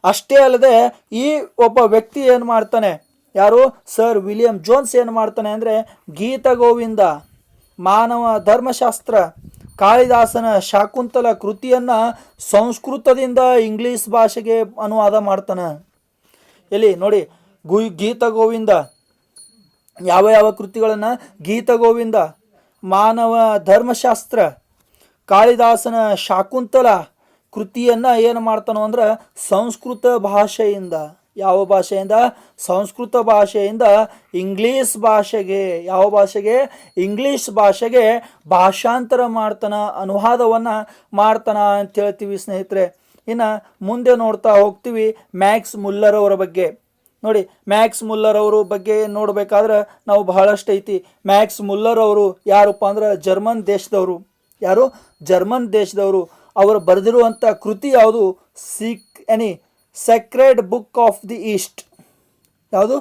ಅಷ್ಟೇ ಅಲ್ಲದೆ ಈ ಒಬ್ಬ ವ್ಯಕ್ತಿ ಏನು ಮಾಡ್ತಾನೆ? ಯಾರು? ಸರ್ ವಿಲಿಯಂ ಜೋನ್ಸ್ ಏನು ಮಾಡ್ತಾನೆ ಅಂದರೆ ಗೀತಗೋವಿಂದ, ಮಾನವ ಧರ್ಮಶಾಸ್ತ್ರ, ಕಾಳಿದಾಸನ ಶಾಕುಂತಲ ಕೃತಿಯನ್ನು ಸಂಸ್ಕೃತದಿಂದ ಇಂಗ್ಲೀಷ್ ಭಾಷೆಗೆ ಅನುವಾದ ಮಾಡ್ತಾನೆ. ಎಲ್ಲಿ ನೋಡಿ, ಗೀತಗೋವಿಂದ ಯಾವ ಕೃತಿಗಳನ್ನು? ಗೀತಗೋವಿಂದ, ಮಾನವ ಧರ್ಮಶಾಸ್ತ್ರ, ಕಾಳಿದಾಸನ ಶಾಕುಂತಲ ಕೃತಿಯನ್ನು ಏನು ಮಾಡ್ತಾನೋ ಅಂದ್ರೆ ಸಂಸ್ಕೃತ ಭಾಷೆಯಿಂದ, ಯಾವ ಭಾಷೆಯಿಂದ? ಸಂಸ್ಕೃತ ಭಾಷೆಯಿಂದ ಇಂಗ್ಲೀಷ್ ಭಾಷೆಗೆ, ಯಾವ ಭಾಷೆಗೆ? ಇಂಗ್ಲೀಷ್ ಭಾಷೆಗೆ ಭಾಷಾಂತರ ಮಾಡ್ತಾನ, ಅನುವಾದವನ್ನು ಮಾಡ್ತಾನ ಅಂತ ಹೇಳ್ತೀವಿ ಸ್ನೇಹಿತರೆ. ಇನ್ನು ಮುಂದೆ ನೋಡ್ತಾ ಹೋಗ್ತೀವಿ ಮ್ಯಾಕ್ಸ್ ಮುಲ್ಲರ್ ಅವರ ಬಗ್ಗೆ. ನೋಡಿ, ಮ್ಯಾಕ್ಸ್ ಮುಲ್ಲರ್ ಅವರು ಬಗ್ಗೆ ನೋಡಬೇಕಾದ್ರೆ ನಾವು ಬಹಳಷ್ಟು ಐತಿ. ಮ್ಯಾಕ್ಸ್ ಮುಲ್ಲರ್ ಅವರು ಯಾರಪ್ಪ ಅಂದ್ರೆ ಜರ್ಮನ್ ದೇಶದವರು. ಯಾರು? ಜರ್ಮನ್ ದೇಶದವರು. ಅವರು ಬರೆದಿರುವಂಥ ಕೃತಿ ಯಾವುದು? Sacred Book of the East. ಯಾವುದು?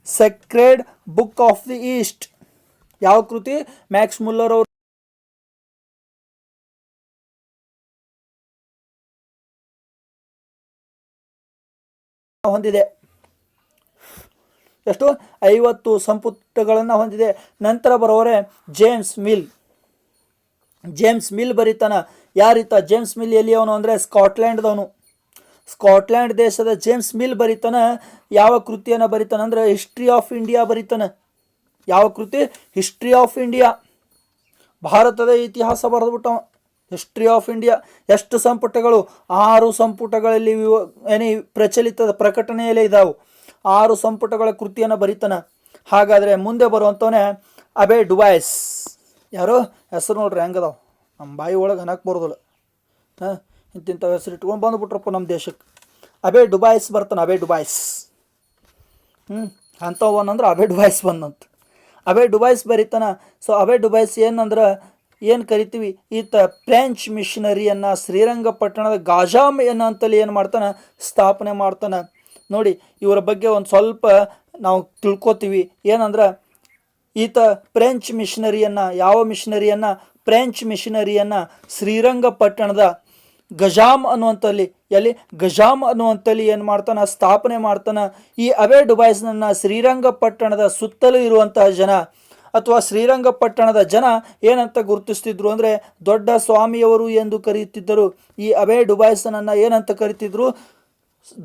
Sacred Book of the East. ಯಾವ ಕೃತಿ? ಮ್ಯಾಕ್ಸ್ ಮುಲ್ಲರ್ ಅವರು ಹೊಂದಿದೆ. ಎಷ್ಟು? 50 ಸಂಪುಟಗಳನ್ನು ಹೊಂದಿದೆ. ನಂತರ ಬರೋರೆ ಜೇಮ್ಸ್ ಮಿಲ್. ಜೇಮ್ಸ್ ಮಿಲ್ ಬರೀತಾನ. ಯಾರೀತ? ಜೇಮ್ಸ್ ಮಿಲ್ ಎಲ್ಲಿಯವನು ಅಂದರೆ ಸ್ಕಾಟ್ಲ್ಯಾಂಡ್ದವನು. ಸ್ಕಾಟ್ಲ್ಯಾಂಡ್ ದೇಶದ ಜೇಮ್ಸ್ ಮಿಲ್ ಬರೀತಾನ. ಯಾವ ಕೃತಿಯನ್ನು ಬರೀತಾನ ಅಂದ್ರೆ ಹಿಸ್ಟ್ರಿ ಆಫ್ ಇಂಡಿಯಾ ಬರೀತಾನ. ಯಾವ ಕೃತಿ? History of India. ಭಾರತದ ಇತಿಹಾಸ ಬರೆದ್ಬಿಟ್ಟ. History of India. ಎಷ್ಟು ಸಂಪುಟಗಳು? 6 ಸಂಪುಟಗಳಲ್ಲಿ ಪ್ರಚಲಿತದ ಪ್ರಕಟಣೆಯಲ್ಲೇ ಇದ್ದಾವೆ. 6 ಸಂಪುಟಗಳ ಕೃತಿಯನ್ನು ಬರೀತಾನ. ಹಾಗಾದರೆ ಮುಂದೆ ಬರುವಂಥವನೇ ಅಬೆ ಡುಬಾಯ್ಸ್. ಯಾರು? ಹೆಸರು ನೋಡ್ರಿ ಹೆಂಗದಾವ, ನಮ್ಮ ಬಾಯಿ ಒಳಗೆ ಅನ್ನಕ್ಕೆ ಬರೋದಿಲ್ಲ. ಇಂತಿಂಥ ಹೆಸರು ಇಟ್ಕೊಂಡು ಬಂದುಬಿಟ್ರಪ್ಪ ನಮ್ಮ ದೇಶಕ್ಕೆ. ಅಬೆ ಡುಬಾಯ್ಸ್ ಬರ್ತಾನೆ. ಅಬೆ ಡುಬಾಯ್ಸ್ ಅಂಥವನಂದ್ರೆ ಅಬೆ ಡುಬಾಯ್ಸ್ ಬಂದಂತ. ಅಬೆ ಡುಬಾಯ್ಸ್ ಬರೀತಾನ. ಸೊ ಅಬೆ ಡುಬಾಯ್ಸ್ ಏನಂದ್ರೆ ಏನು ಕರಿತೀವಿ, ಈತ ಫ್ರೆಂಚ್ ಮಿಷನರಿಯನ್ನು ಶ್ರೀರಂಗಪಟ್ಟಣದ ಗಾಜಾಮ್ ಅನ್ನೋಂತಲ್ಲಿ ಏನು ಮಾಡ್ತಾನೆ? ಸ್ಥಾಪನೆ ಮಾಡ್ತಾನೆ. ನೋಡಿ, ಇವರ ಬಗ್ಗೆ ಒಂದು ಸ್ವಲ್ಪ ನಾವು ತಿಳ್ಕೊತೀವಿ. ಏನಂದ್ರೆ ಈತ ಫ್ರೆಂಚ್ ಮಿಷನರಿಯನ್ನು, ಯಾವ ಮಿಷನರಿಯನ್ನು? ಫ್ರೆಂಚ್ ಮಿಷನರಿಯನ್ನು ಶ್ರೀರಂಗಪಟ್ಟಣದ ಗಜಾಮ್ ಅನ್ನುವಂಥಲ್ಲಿ, ಎಲ್ಲಿ? ಗಜಾಮ್ ಅನ್ನುವಂಥಲ್ಲಿ ಏನು ಮಾಡ್ತಾನೆ? ಸ್ಥಾಪನೆ ಮಾಡ್ತಾನೆ. ಈ ಅಬೆ ಡುಬಾಯ್ಸ್ನನ್ನು ಶ್ರೀರಂಗಪಟ್ಟಣದ ಸುತ್ತಲೂ ಇರುವಂತಹ ಜನ ಅಥವಾ ಶ್ರೀರಂಗಪಟ್ಟಣದ ಜನ ಏನಂತ ಗುರುತಿಸ್ತಿದ್ರು ಅಂದರೆ ದೊಡ್ಡ ಸ್ವಾಮಿಯವರು ಎಂದು ಕರೆಯುತ್ತಿದ್ದರು. ಈ ಅಬೆ ಡುಬಾಯ್ಸನನ್ನು ಏನಂತ ಕರಿತಿದ್ರು?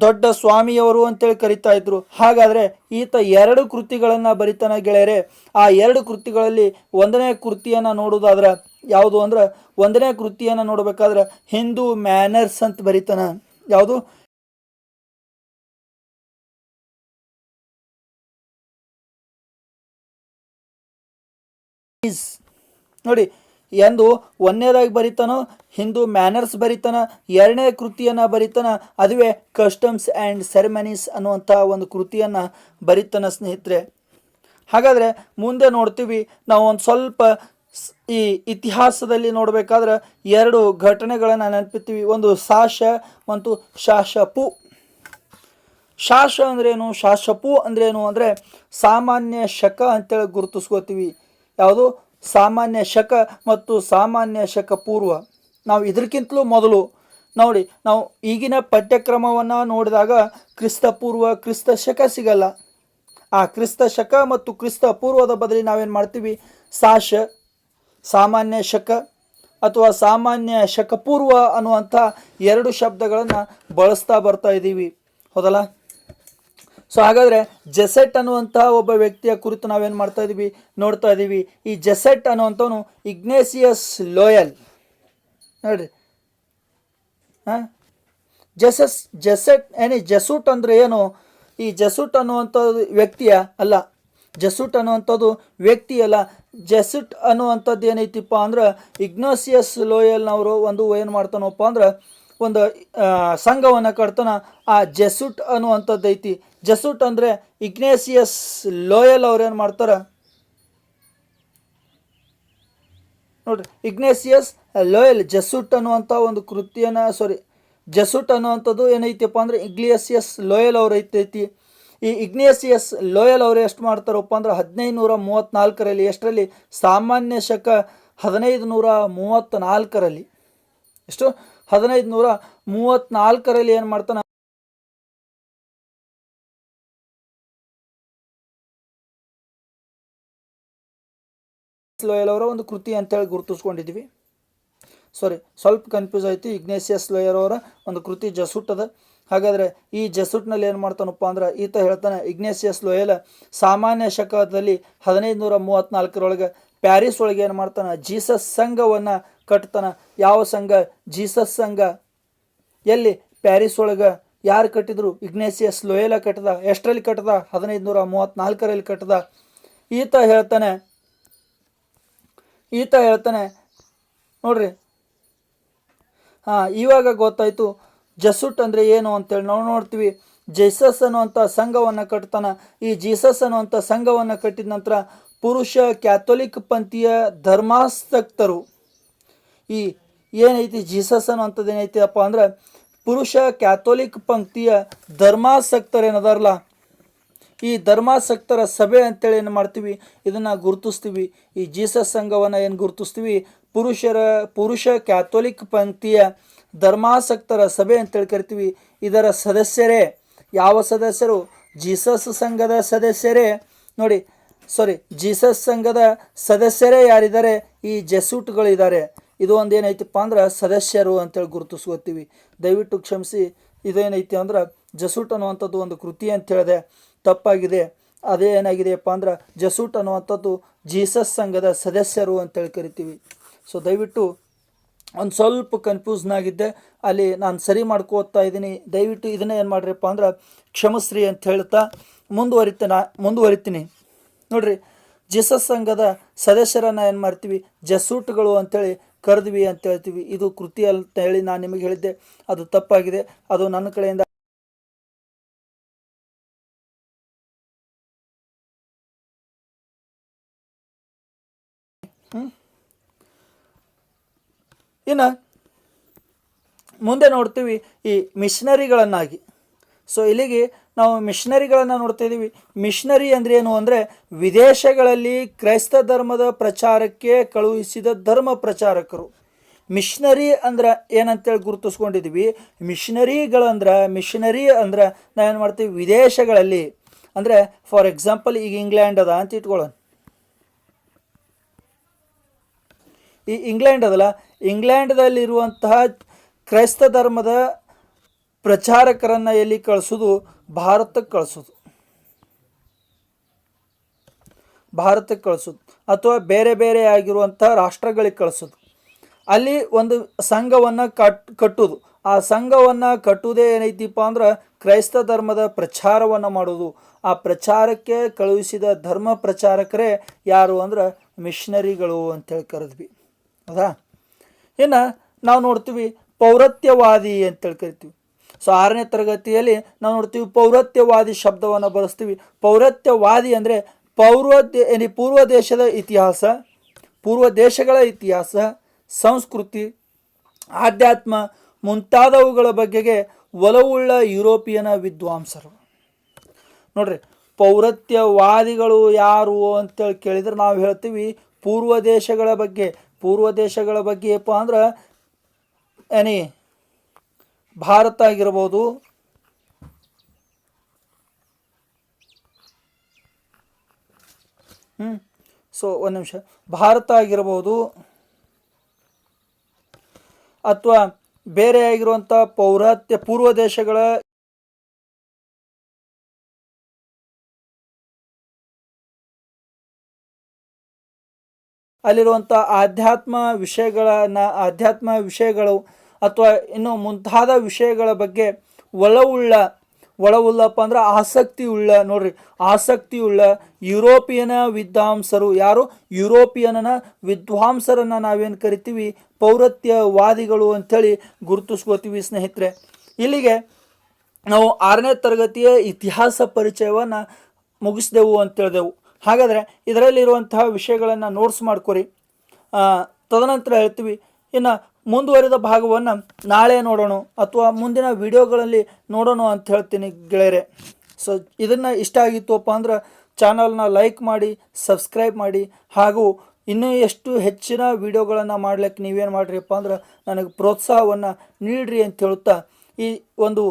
ದೊಡ್ಡ ಸ್ವಾಮಿಯವರು ಅಂತೇಳಿ ಕರಿತಾ ಇದ್ರು. ಹಾಗಾದರೆ ಈತ 2 ಕೃತಿಗಳನ್ನು ಬರಿತಾನ ಗೆಳೆಯರೆ. ಆ 2 ಕೃತಿಗಳಲ್ಲಿ ಒಂದನೇ ಕೃತಿಯನ್ನು ನೋಡೋದಾದ್ರೆ ಯಾವುದು ಅಂದ್ರೆ, ಒಂದನೇ ಕೃತಿಯನ್ನು ನೋಡಬೇಕಾದ್ರೆ ಹಿಂದೂ ಮ್ಯಾನರ್ಸ್ ಅಂತ ಬರಿತಾನ. ಯಾವುದು? ನೋಡಿ, ಎಂದು ಒಂದನೇದಾಗಿ ಬರಿತಾನೋ ಹಿಂದೂ ಮ್ಯಾನರ್ಸ್ ಬರಿತಾನ. 2ನೇ ಕೃತಿಯನ್ನು ಬರಿತಾನ, ಅದುವೇ ಕಸ್ಟಮ್ಸ್ ಆ್ಯಂಡ್ ಸೆರೆಮನೀಸ್ ಅನ್ನುವಂಥ ಒಂದು ಕೃತಿಯನ್ನು ಬರಿತಾನ ಸ್ನೇಹಿತರೆ. ಹಾಗಾದರೆ ಮುಂದೆ ನೋಡ್ತೀವಿ ನಾವು ಒಂದು ಸ್ವಲ್ಪ ಈ ಇತಿಹಾಸದಲ್ಲಿ ನೋಡಬೇಕಾದ್ರೆ 2 ಘಟನೆಗಳನ್ನು ನೆನಪಿರ್ತೀವಿ. ಒಂದು ಶಾಶ ಮತ್ತು ಶಾಶಪು. ಶಾಶ ಅಂದ್ರೇನು, ಶಾಶಪು ಅಂದ್ರೇನು ಅಂದರೆ ಸಾಮಾನ್ಯ ಶಕ ಅಂತೇಳಿ ಗುರುತಿಸ್ಕೋತೀವಿ. ಯಾವುದು? ಸಾಮಾನ್ಯ ಶಕ ಮತ್ತು ಸಾಮಾನ್ಯ ಶಕ ಪೂರ್ವ. ನಾವು ಇದಕ್ಕಿಂತಲೂ ಮೊದಲು ನೋಡಿ, ನಾವು ಈಗಿನ ಪಠ್ಯಕ್ರಮವನ್ನು ನೋಡಿದಾಗ ಕ್ರಿಸ್ತ ಪೂರ್ವ ಕ್ರಿಸ್ತ ಶಕ ಸಿಗಲ್ಲ. ಆ ಕ್ರಿಸ್ತ ಶಕ ಮತ್ತು ಕ್ರಿಸ್ತ ಪೂರ್ವದ ಬದಲಿ ನಾವೇನು ಮಾಡ್ತೀವಿ? ಸಾಮಾನ್ಯ ಶಕ ಅಥವಾ ಸಾಮಾನ್ಯ ಶಕ ಪೂರ್ವ ಅನ್ನುವಂಥ 2 ಶಬ್ದಗಳನ್ನು ಬಳಸ್ತಾ ಬರ್ತಾ ಇದ್ದೀವಿ, ಹೌದಲ್ಲ? ಸೊ ಹಾಗಾದರೆ ಜೆಸೆಟ್ ಅನ್ನುವಂಥ ಒಬ್ಬ ವ್ಯಕ್ತಿಯ ಕುರಿತು ನಾವೇನು ಮಾಡ್ತಾ ಇದ್ದೀವಿ? ನೋಡ್ತಾ ಇದ್ದೀವಿ. ಈ ಜೆಸೆಟ್ ಅನ್ನುವಂಥವನು ಇಗ್ನೇಸಿಯಸ್ ಲೋಯಲ್. ನೋಡ್ರಿ, ಜೆಸೂಟ್ ಅಂದರೆ ಏನು? ಈ ಜೆಸೂಟ್ ಅನ್ನುವಂಥದ್ದು ವ್ಯಕ್ತಿಯ ಅಲ್ಲ. ಜೆಸೂಟ್ ಅನ್ನುವಂಥದ್ದು ವ್ಯಕ್ತಿ ಅಲ್ಲ. ಜೆಸೂಟ್ ಅನ್ನುವಂಥದ್ದು ಏನೈತಿಪ್ಪ ಅಂದ್ರೆ ಇಗ್ನೇಸಿಯಸ್ ಲೋಯಲ್ನವರು ಏನು ಮಾಡ್ತಾನಪ್ಪ ಅಂದ್ರೆ ಒಂದು ಸಂಘವನ್ನು ಕಟ್ತಾನ. ಆ ಜೆಸೂಟ್ ಅನ್ನುವಂಥದ್ದು ಐತಿ. ಜೆಸೂಟ್ ಅಂದರೆ ಇಗ್ನೇಸಿಯಸ್ ಲೋಯಲ್ ಅವ್ರು ಏನು ಮಾಡ್ತಾರೆ ನೋಡ್ರಿ. ಇಗ್ನೇಸಿಯಸ್ ಲೋಯಲ್ ಜೆಸೂಟ್ ಅನ್ನುವಂಥ ಒಂದು ಕೃತಿಯನ್ನು ಜೆಸೂಟ್ ಅನ್ನುವಂಥದ್ದು ಏನೈತಿಪ್ಪ ಅಂದ್ರೆ ಇಗ್ನೇಸಿಯಸ್ ಲೋಯಲ್ ಅವ್ರು ಐತಿ. ಈ ಇಗ್ನೇಸಿಯಸ್ ಲೋಯಲ್ ಅವರು ಎಷ್ಟು ಮಾಡ್ತಾರಪ್ಪ ಅಂದ್ರೆ 1534ರಲ್ಲಿ, ಎಷ್ಟರಲ್ಲಿ? ಸಾಮಾನ್ಯ ಶಕ 1534ರಲ್ಲಿ. ಎಷ್ಟು? 1534ರಲ್ಲಿ ಏನು ಮಾಡ್ತಾನೆ? ಲೋಯಲ್ ಅವರ ಒಂದು ಕೃತಿ ಅಂತೇಳಿ ಗುರುತಿಸ್ಕೊಂಡಿದ್ದೀವಿ. ಸ್ವಲ್ಪ ಕನ್ಫ್ಯೂಸ್ ಆಯಿತು. ಇಗ್ನೇಸಿಯಸ್ ಲೋಯಲ್ ಅವರ ಒಂದು ಕೃತಿ ಜೆಸೂಟ್ ಅದ. ಹಾಗಾದರೆ ಈ ಜೆಸೂಟ್ನಲ್ಲಿ ಏನು ಮಾಡ್ತಾನಪ್ಪ ಅಂದ್ರೆ ಈತ ಹೇಳ್ತಾನೆ, ಇಗ್ನೇಸಿಯಸ್ ಲೋಯಲ್ ಸಾಮಾನ್ಯ ಶಕದಲ್ಲಿ 1534ರೊಳಗೆ ಪ್ಯಾರಿಸ್ ಒಳಗೆ ಏನು ಮಾಡ್ತಾನೆ? ಜೀಸಸ್ ಸಂಘವನ್ನು ಕಟ್ತಾನೆ. ಯಾವ ಸಂಘ? ಜೀಸಸ್ ಸಂಘ. ಎಲ್ಲಿ? ಪ್ಯಾರಿಸ್ ಒಳಗೆ. ಯಾರು ಕಟ್ಟಿದ್ರು? ಇಗ್ನೇಸಿಯಸ್ ಲೋಯಲ ಕಟ್ಟದ. ಎಷ್ಟರಲ್ಲಿ ಕಟ್ಟದ? 1534ರಲ್ಲಿ ಕಟ್ಟದ. ಈತ ಹೇಳ್ತಾನೆ ನೋಡ್ರಿ. ಇವಾಗ ಗೊತ್ತಾಯ್ತು ಜೆಸೂಟ್ ಅಂದರೆ ಏನು ಅಂತೇಳಿ. ನಾವು ನೋಡ್ತೀವಿ ಜೀಸಸ್ ಅನ್ನುವಂಥ ಸಂಘವನ್ನು ಕಟ್ತಾನೆ. ಈ ಜೀಸಸ್ ಅನ್ನುವಂಥ ಸಂಘವನ್ನು ಕಟ್ಟಿದ ನಂತರ ಪುರುಷ ಕ್ಯಾಥೋಲಿಕ್ ಪಂಥೀಯ ಧರ್ಮಾಸಕ್ತರು, ಈ ಏನೈತಿ ಜೀಸಸ್ ಅನ್ನುವಂಥದ್ದು ಏನೈತಿಪ್ಪ ಅಂದ್ರೆ ಪುರುಷ ಕ್ಯಾಥೋಲಿಕ್ ಪಂಥೀಯ ಧರ್ಮಾಸಕ್ತರು ಏನದಾರಲ್ಲ, ಈ ಧರ್ಮಾಸಕ್ತರ ಸಭೆ ಅಂತೇಳಿ ಏನು ಮಾಡ್ತೀವಿ? ಇದನ್ನು ಗುರುತಿಸ್ತೀವಿ. ಈ ಜೀಸಸ್ ಸಂಘವನ್ನು ಏನು ಗುರುತಿಸ್ತೀವಿ? ಪುರುಷ ಕ್ಯಾಥೋಲಿಕ್ ಪಂಥೀಯ ಧರ್ಮಾಸಕ್ತರ ಸಭೆ ಅಂತೇಳಿ ಕರಿತೀವಿ. ಇದರ ಸದಸ್ಯರೇ ಯಾವ ಸದಸ್ಯರು? ಜೀಸಸ್ ಸಂಘದ ಸದಸ್ಯರೇ ನೋಡಿ, ಜೀಸಸ್ ಸಂಘದ ಸದಸ್ಯರೇ ಯಾರಿದ್ದಾರೆ? ಈ ಜೆಸೂಟ್ಗಳಿದ್ದಾರೆ. ಇದು ಒಂದು ಏನೈತಿಪ್ಪ ಅಂದ್ರೆ ಸದಸ್ಯರು ಅಂತೇಳಿ ಗುರುತಿಸ್ಕೋತೀವಿ. ದಯವಿಟ್ಟು ಕ್ಷಮಿಸಿ, ಇದೇನೈತಿ ಅಂದ್ರೆ ಜಸೂಟ್ ಅನ್ನುವಂಥದ್ದು ಒಂದು ಕೃತಿ ಅಂತ ಹೇಳಿದೆ, ತಪ್ಪಾಗಿದೆ. ಅದೇ ಏನಾಗಿದೆಯಪ್ಪ ಅಂದ್ರೆ ಜಸೂಟ್ ಅನ್ನುವಂಥದ್ದು ಜೀಸಸ್ ಸಂಘದ ಸದಸ್ಯರು ಅಂತೇಳಿ ಕರಿತೀವಿ. ಸೊ ದಯವಿಟ್ಟು ಒಂದು ಸ್ವಲ್ಪ ಕನ್ಫ್ಯೂಸ್ನ್ ಆಗಿದ್ದೆ, ಅಲ್ಲಿ ನಾನು ಸರಿ ಮಾಡ್ಕೋತಾ ಇದ್ದೀನಿ. ದಯವಿಟ್ಟು ಇದನ್ನೇ ಏನು ಮಾಡ್ರಿಪ್ಪ ಅಂದ್ರೆ ಕ್ಷಮಸ್ರಿ ಅಂತ ಹೇಳ್ತಾ ಮುಂದುವರಿತೀನಿ. ನೋಡ್ರಿ, ಜೀಸಸ್ ಸಂಘದ ಸದಸ್ಯರನ್ನು ಏನು ಮಾಡ್ತೀವಿ? ಜಸೂಟ್ಗಳು ಅಂತೇಳಿ ಕರೆದ್ವಿ ಅಂತ ಹೇಳ್ತೀವಿ. ಇದು ಕೃತಿ ಅಂತ ಹೇಳಿ ನಾನು ನಿಮಗೆ ಹೇಳಿದ್ದೆ, ಅದು ತಪ್ಪಾಗಿದೆ. ಅದು ನನ್ನ ಕಡೆಯಿಂದ ಇನ್ನು ಮುಂದೆ ನೋಡ್ತೀವಿ ಈ ಮಿಷನರಿಗಳನ್ನಾಗಿ. ಸೊ ಇಲ್ಲಿಗೆ ನಾವು ಮಿಷನರಿಗಳನ್ನು ನೋಡ್ತಾ ಇದ್ದೀವಿ. ಮಿಷನರಿ ಅಂದರೆ ಏನು ಅಂದರೆ ವಿದೇಶಗಳಲ್ಲಿ ಕ್ರೈಸ್ತ ಧರ್ಮದ ಪ್ರಚಾರಕ್ಕೆ ಕಳುಹಿಸಿದ ಧರ್ಮ ಪ್ರಚಾರಕರು. ಮಿಷನರಿ ಅಂದ್ರೆ ಏನಂತೇಳಿ ಗುರುತಿಸ್ಕೊಂಡಿದ್ದೀವಿ. ಮಿಷನರಿ ಅಂದ್ರೆ ನಾವೇನು ಮಾಡ್ತೀವಿ? ವಿದೇಶಗಳಲ್ಲಿ ಅಂದರೆ ಫಾರ್ ಎಕ್ಸಾಂಪಲ್ ಈಗ ಇಂಗ್ಲೆಂಡ್ ಅದ ಅಂತ ಇಟ್ಕೊಳ್ಳೋಣ. ಈ ಇಂಗ್ಲೆಂಡ್ ಅದಲ್ಲ, ಇಂಗ್ಲೆಂಡ್ದಲ್ಲಿರುವಂತಹ ಕ್ರೈಸ್ತ ಧರ್ಮದ ಪ್ರಚಾರಕರನ್ನು ಎಲ್ಲಿ ಕಳಿಸೋದು? ಭಾರತಕ್ಕೆ ಕಳಿಸೋದು ಅಥವಾ ಬೇರೆ ಬೇರೆ ಆಗಿರುವಂಥ ರಾಷ್ಟ್ರಗಳಿಗೆ ಕಳಿಸೋದು. ಅಲ್ಲಿ ಒಂದು ಸಂಘವನ್ನು ಕಟ್ಟೋದು. ಆ ಸಂಘವನ್ನು ಕಟ್ಟುವುದೇ ಏನೈತಿಪ್ಪ ಅಂದ್ರೆ ಕ್ರೈಸ್ತ ಧರ್ಮದ ಪ್ರಚಾರವನ್ನು ಮಾಡೋದು. ಆ ಪ್ರಚಾರಕ್ಕೆ ಕಳುಹಿಸಿದ ಧರ್ಮ ಪ್ರಚಾರಕರೇ ಯಾರು ಅಂದ್ರೆ ಮಿಷನರಿಗಳು ಅಂತೇಳಿ ಕರೆದ್ವಿ. ಹೌದಾ? ಇನ್ನು ನಾವು ನೋಡ್ತೀವಿ ಪೌರತ್ಯವಾದಿ ಅಂತೇಳಿ ಕರಿತೀವಿ. ಸೊ 6ನೇ ತರಗತಿಯಲ್ಲಿ ನಾವು ನೋಡ್ತೀವಿ ಪೌರತ್ಯವಾದಿ ಶಬ್ದವನ್ನು ಬಳಸ್ತೀವಿ. ಪೌರತ್ಯವಾದಿ ಅಂದರೆ ಪೂರ್ವ ದೇಶಗಳ ಇತಿಹಾಸ, ಸಂಸ್ಕೃತಿ, ಆಧ್ಯಾತ್ಮ ಮುಂತಾದವುಗಳ ಬಗೆಗೆ ಒಲವುಳ್ಳ ಯುರೋಪಿಯನ್ ವಿದ್ವಾಂಸರು. ನೋಡ್ರಿ, ಪೌರತ್ಯವಾದಿಗಳು ಯಾರು ಅಂತೇಳಿ ಕೇಳಿದ್ರೆ ನಾವು ಹೇಳ್ತೀವಿ ಪೂರ್ವ ದೇಶಗಳ ಬಗ್ಗೆ ಏನಪ್ಪ ಅಂದ್ರೆ ಭಾರತ ಆಗಿರ್ಬೋದು, ಒಂದು ನಿಮಿಷ, ಭಾರತ ಆಗಿರ್ಬೋದು ಅಥವಾ ಬೇರೆ ಆಗಿರುವಂಥ ಪೂರ್ವ ದೇಶಗಳ ಅಲ್ಲಿರುವಂಥ ಆಧ್ಯಾತ್ಮ ವಿಷಯಗಳು ಅಥವಾ ಇನ್ನು ಮುಂತಾದ ವಿಷಯಗಳ ಬಗ್ಗೆ ಒಳವುಳ್ಳಪ್ಪ ಅಂದ್ರೆ ಆಸಕ್ತಿಯುಳ್ಳ ಯುರೋಪಿಯನ್ ವಿದ್ವಾಂಸರು. ಯಾರು? ಯುರೋಪಿಯನ್ನ ವಿದ್ವಾಂಸರನ್ನು ನಾವೇನು ಕರಿತೀವಿ? ಪೌರತ್ಯವಾದಿಗಳು ಅಂಥೇಳಿ ಗುರುತಿಸ್ಕೋತೀವಿ ಸ್ನೇಹಿತರೆ. ಇಲ್ಲಿಗೆ ನಾವು 6ನೇ ತರಗತಿಯ ಇತಿಹಾಸ ಪರಿಚಯವನ್ನು ಮುಗಿಸಿದೆವು ಅಂತೇಳಿದೆವು. ಹಾಗಾದರೆ ಇದರಲ್ಲಿರುವಂತಹ ವಿಷಯಗಳನ್ನು ನೋಟ್ಸ್ ಮಾಡ್ಕೊರಿ. ತದನಂತರ ಹೇಳ್ತೀವಿ. ಇನ್ನು ಮುಂದುವರಿದ ಭಾಗವನ್ನು ನಾಳೆ ನೋಡೋಣ ಅಥವಾ ಮುಂದಿನ ವಿಡಿಯೋಗಳಲ್ಲಿ ನೋಡೋಣ ಅಂತ ಹೇಳ್ತೀನಿ ಗೆಳೆಯರೆ. ಸೊ ಇದನ್ನು ಇಷ್ಟ ಆಗಿತ್ತುಪ್ಪ ಅಂದ್ರೆ ಚಾನಲ್ನ ಲೈಕ್ ಮಾಡಿ, ಸಬ್ಸ್ಕ್ರೈಬ್ ಮಾಡಿ, ಹಾಗೂ ಇನ್ನೂ ಎಷ್ಟು ಹೆಚ್ಚಿನ ವಿಡಿಯೋಗಳನ್ನು ಮಾಡ್ಲಿಕ್ಕೆ ನೀವೇನು ಮಾಡಿರಿಪ್ಪ ಅಂದ್ರೆ ನನಗೆ ಪ್ರೋತ್ಸಾಹವನ್ನು ನೀಡ್ರಿ ಅಂತ ಹೇಳುತ್ತಾ ಈ ಒಂದು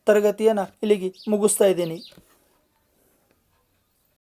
ತರಗತಿಯನ್ನು ಇಲ್ಲಿಗೆ ಮುಗಿಸ್ತಾ ಇದ್ದೀನಿ.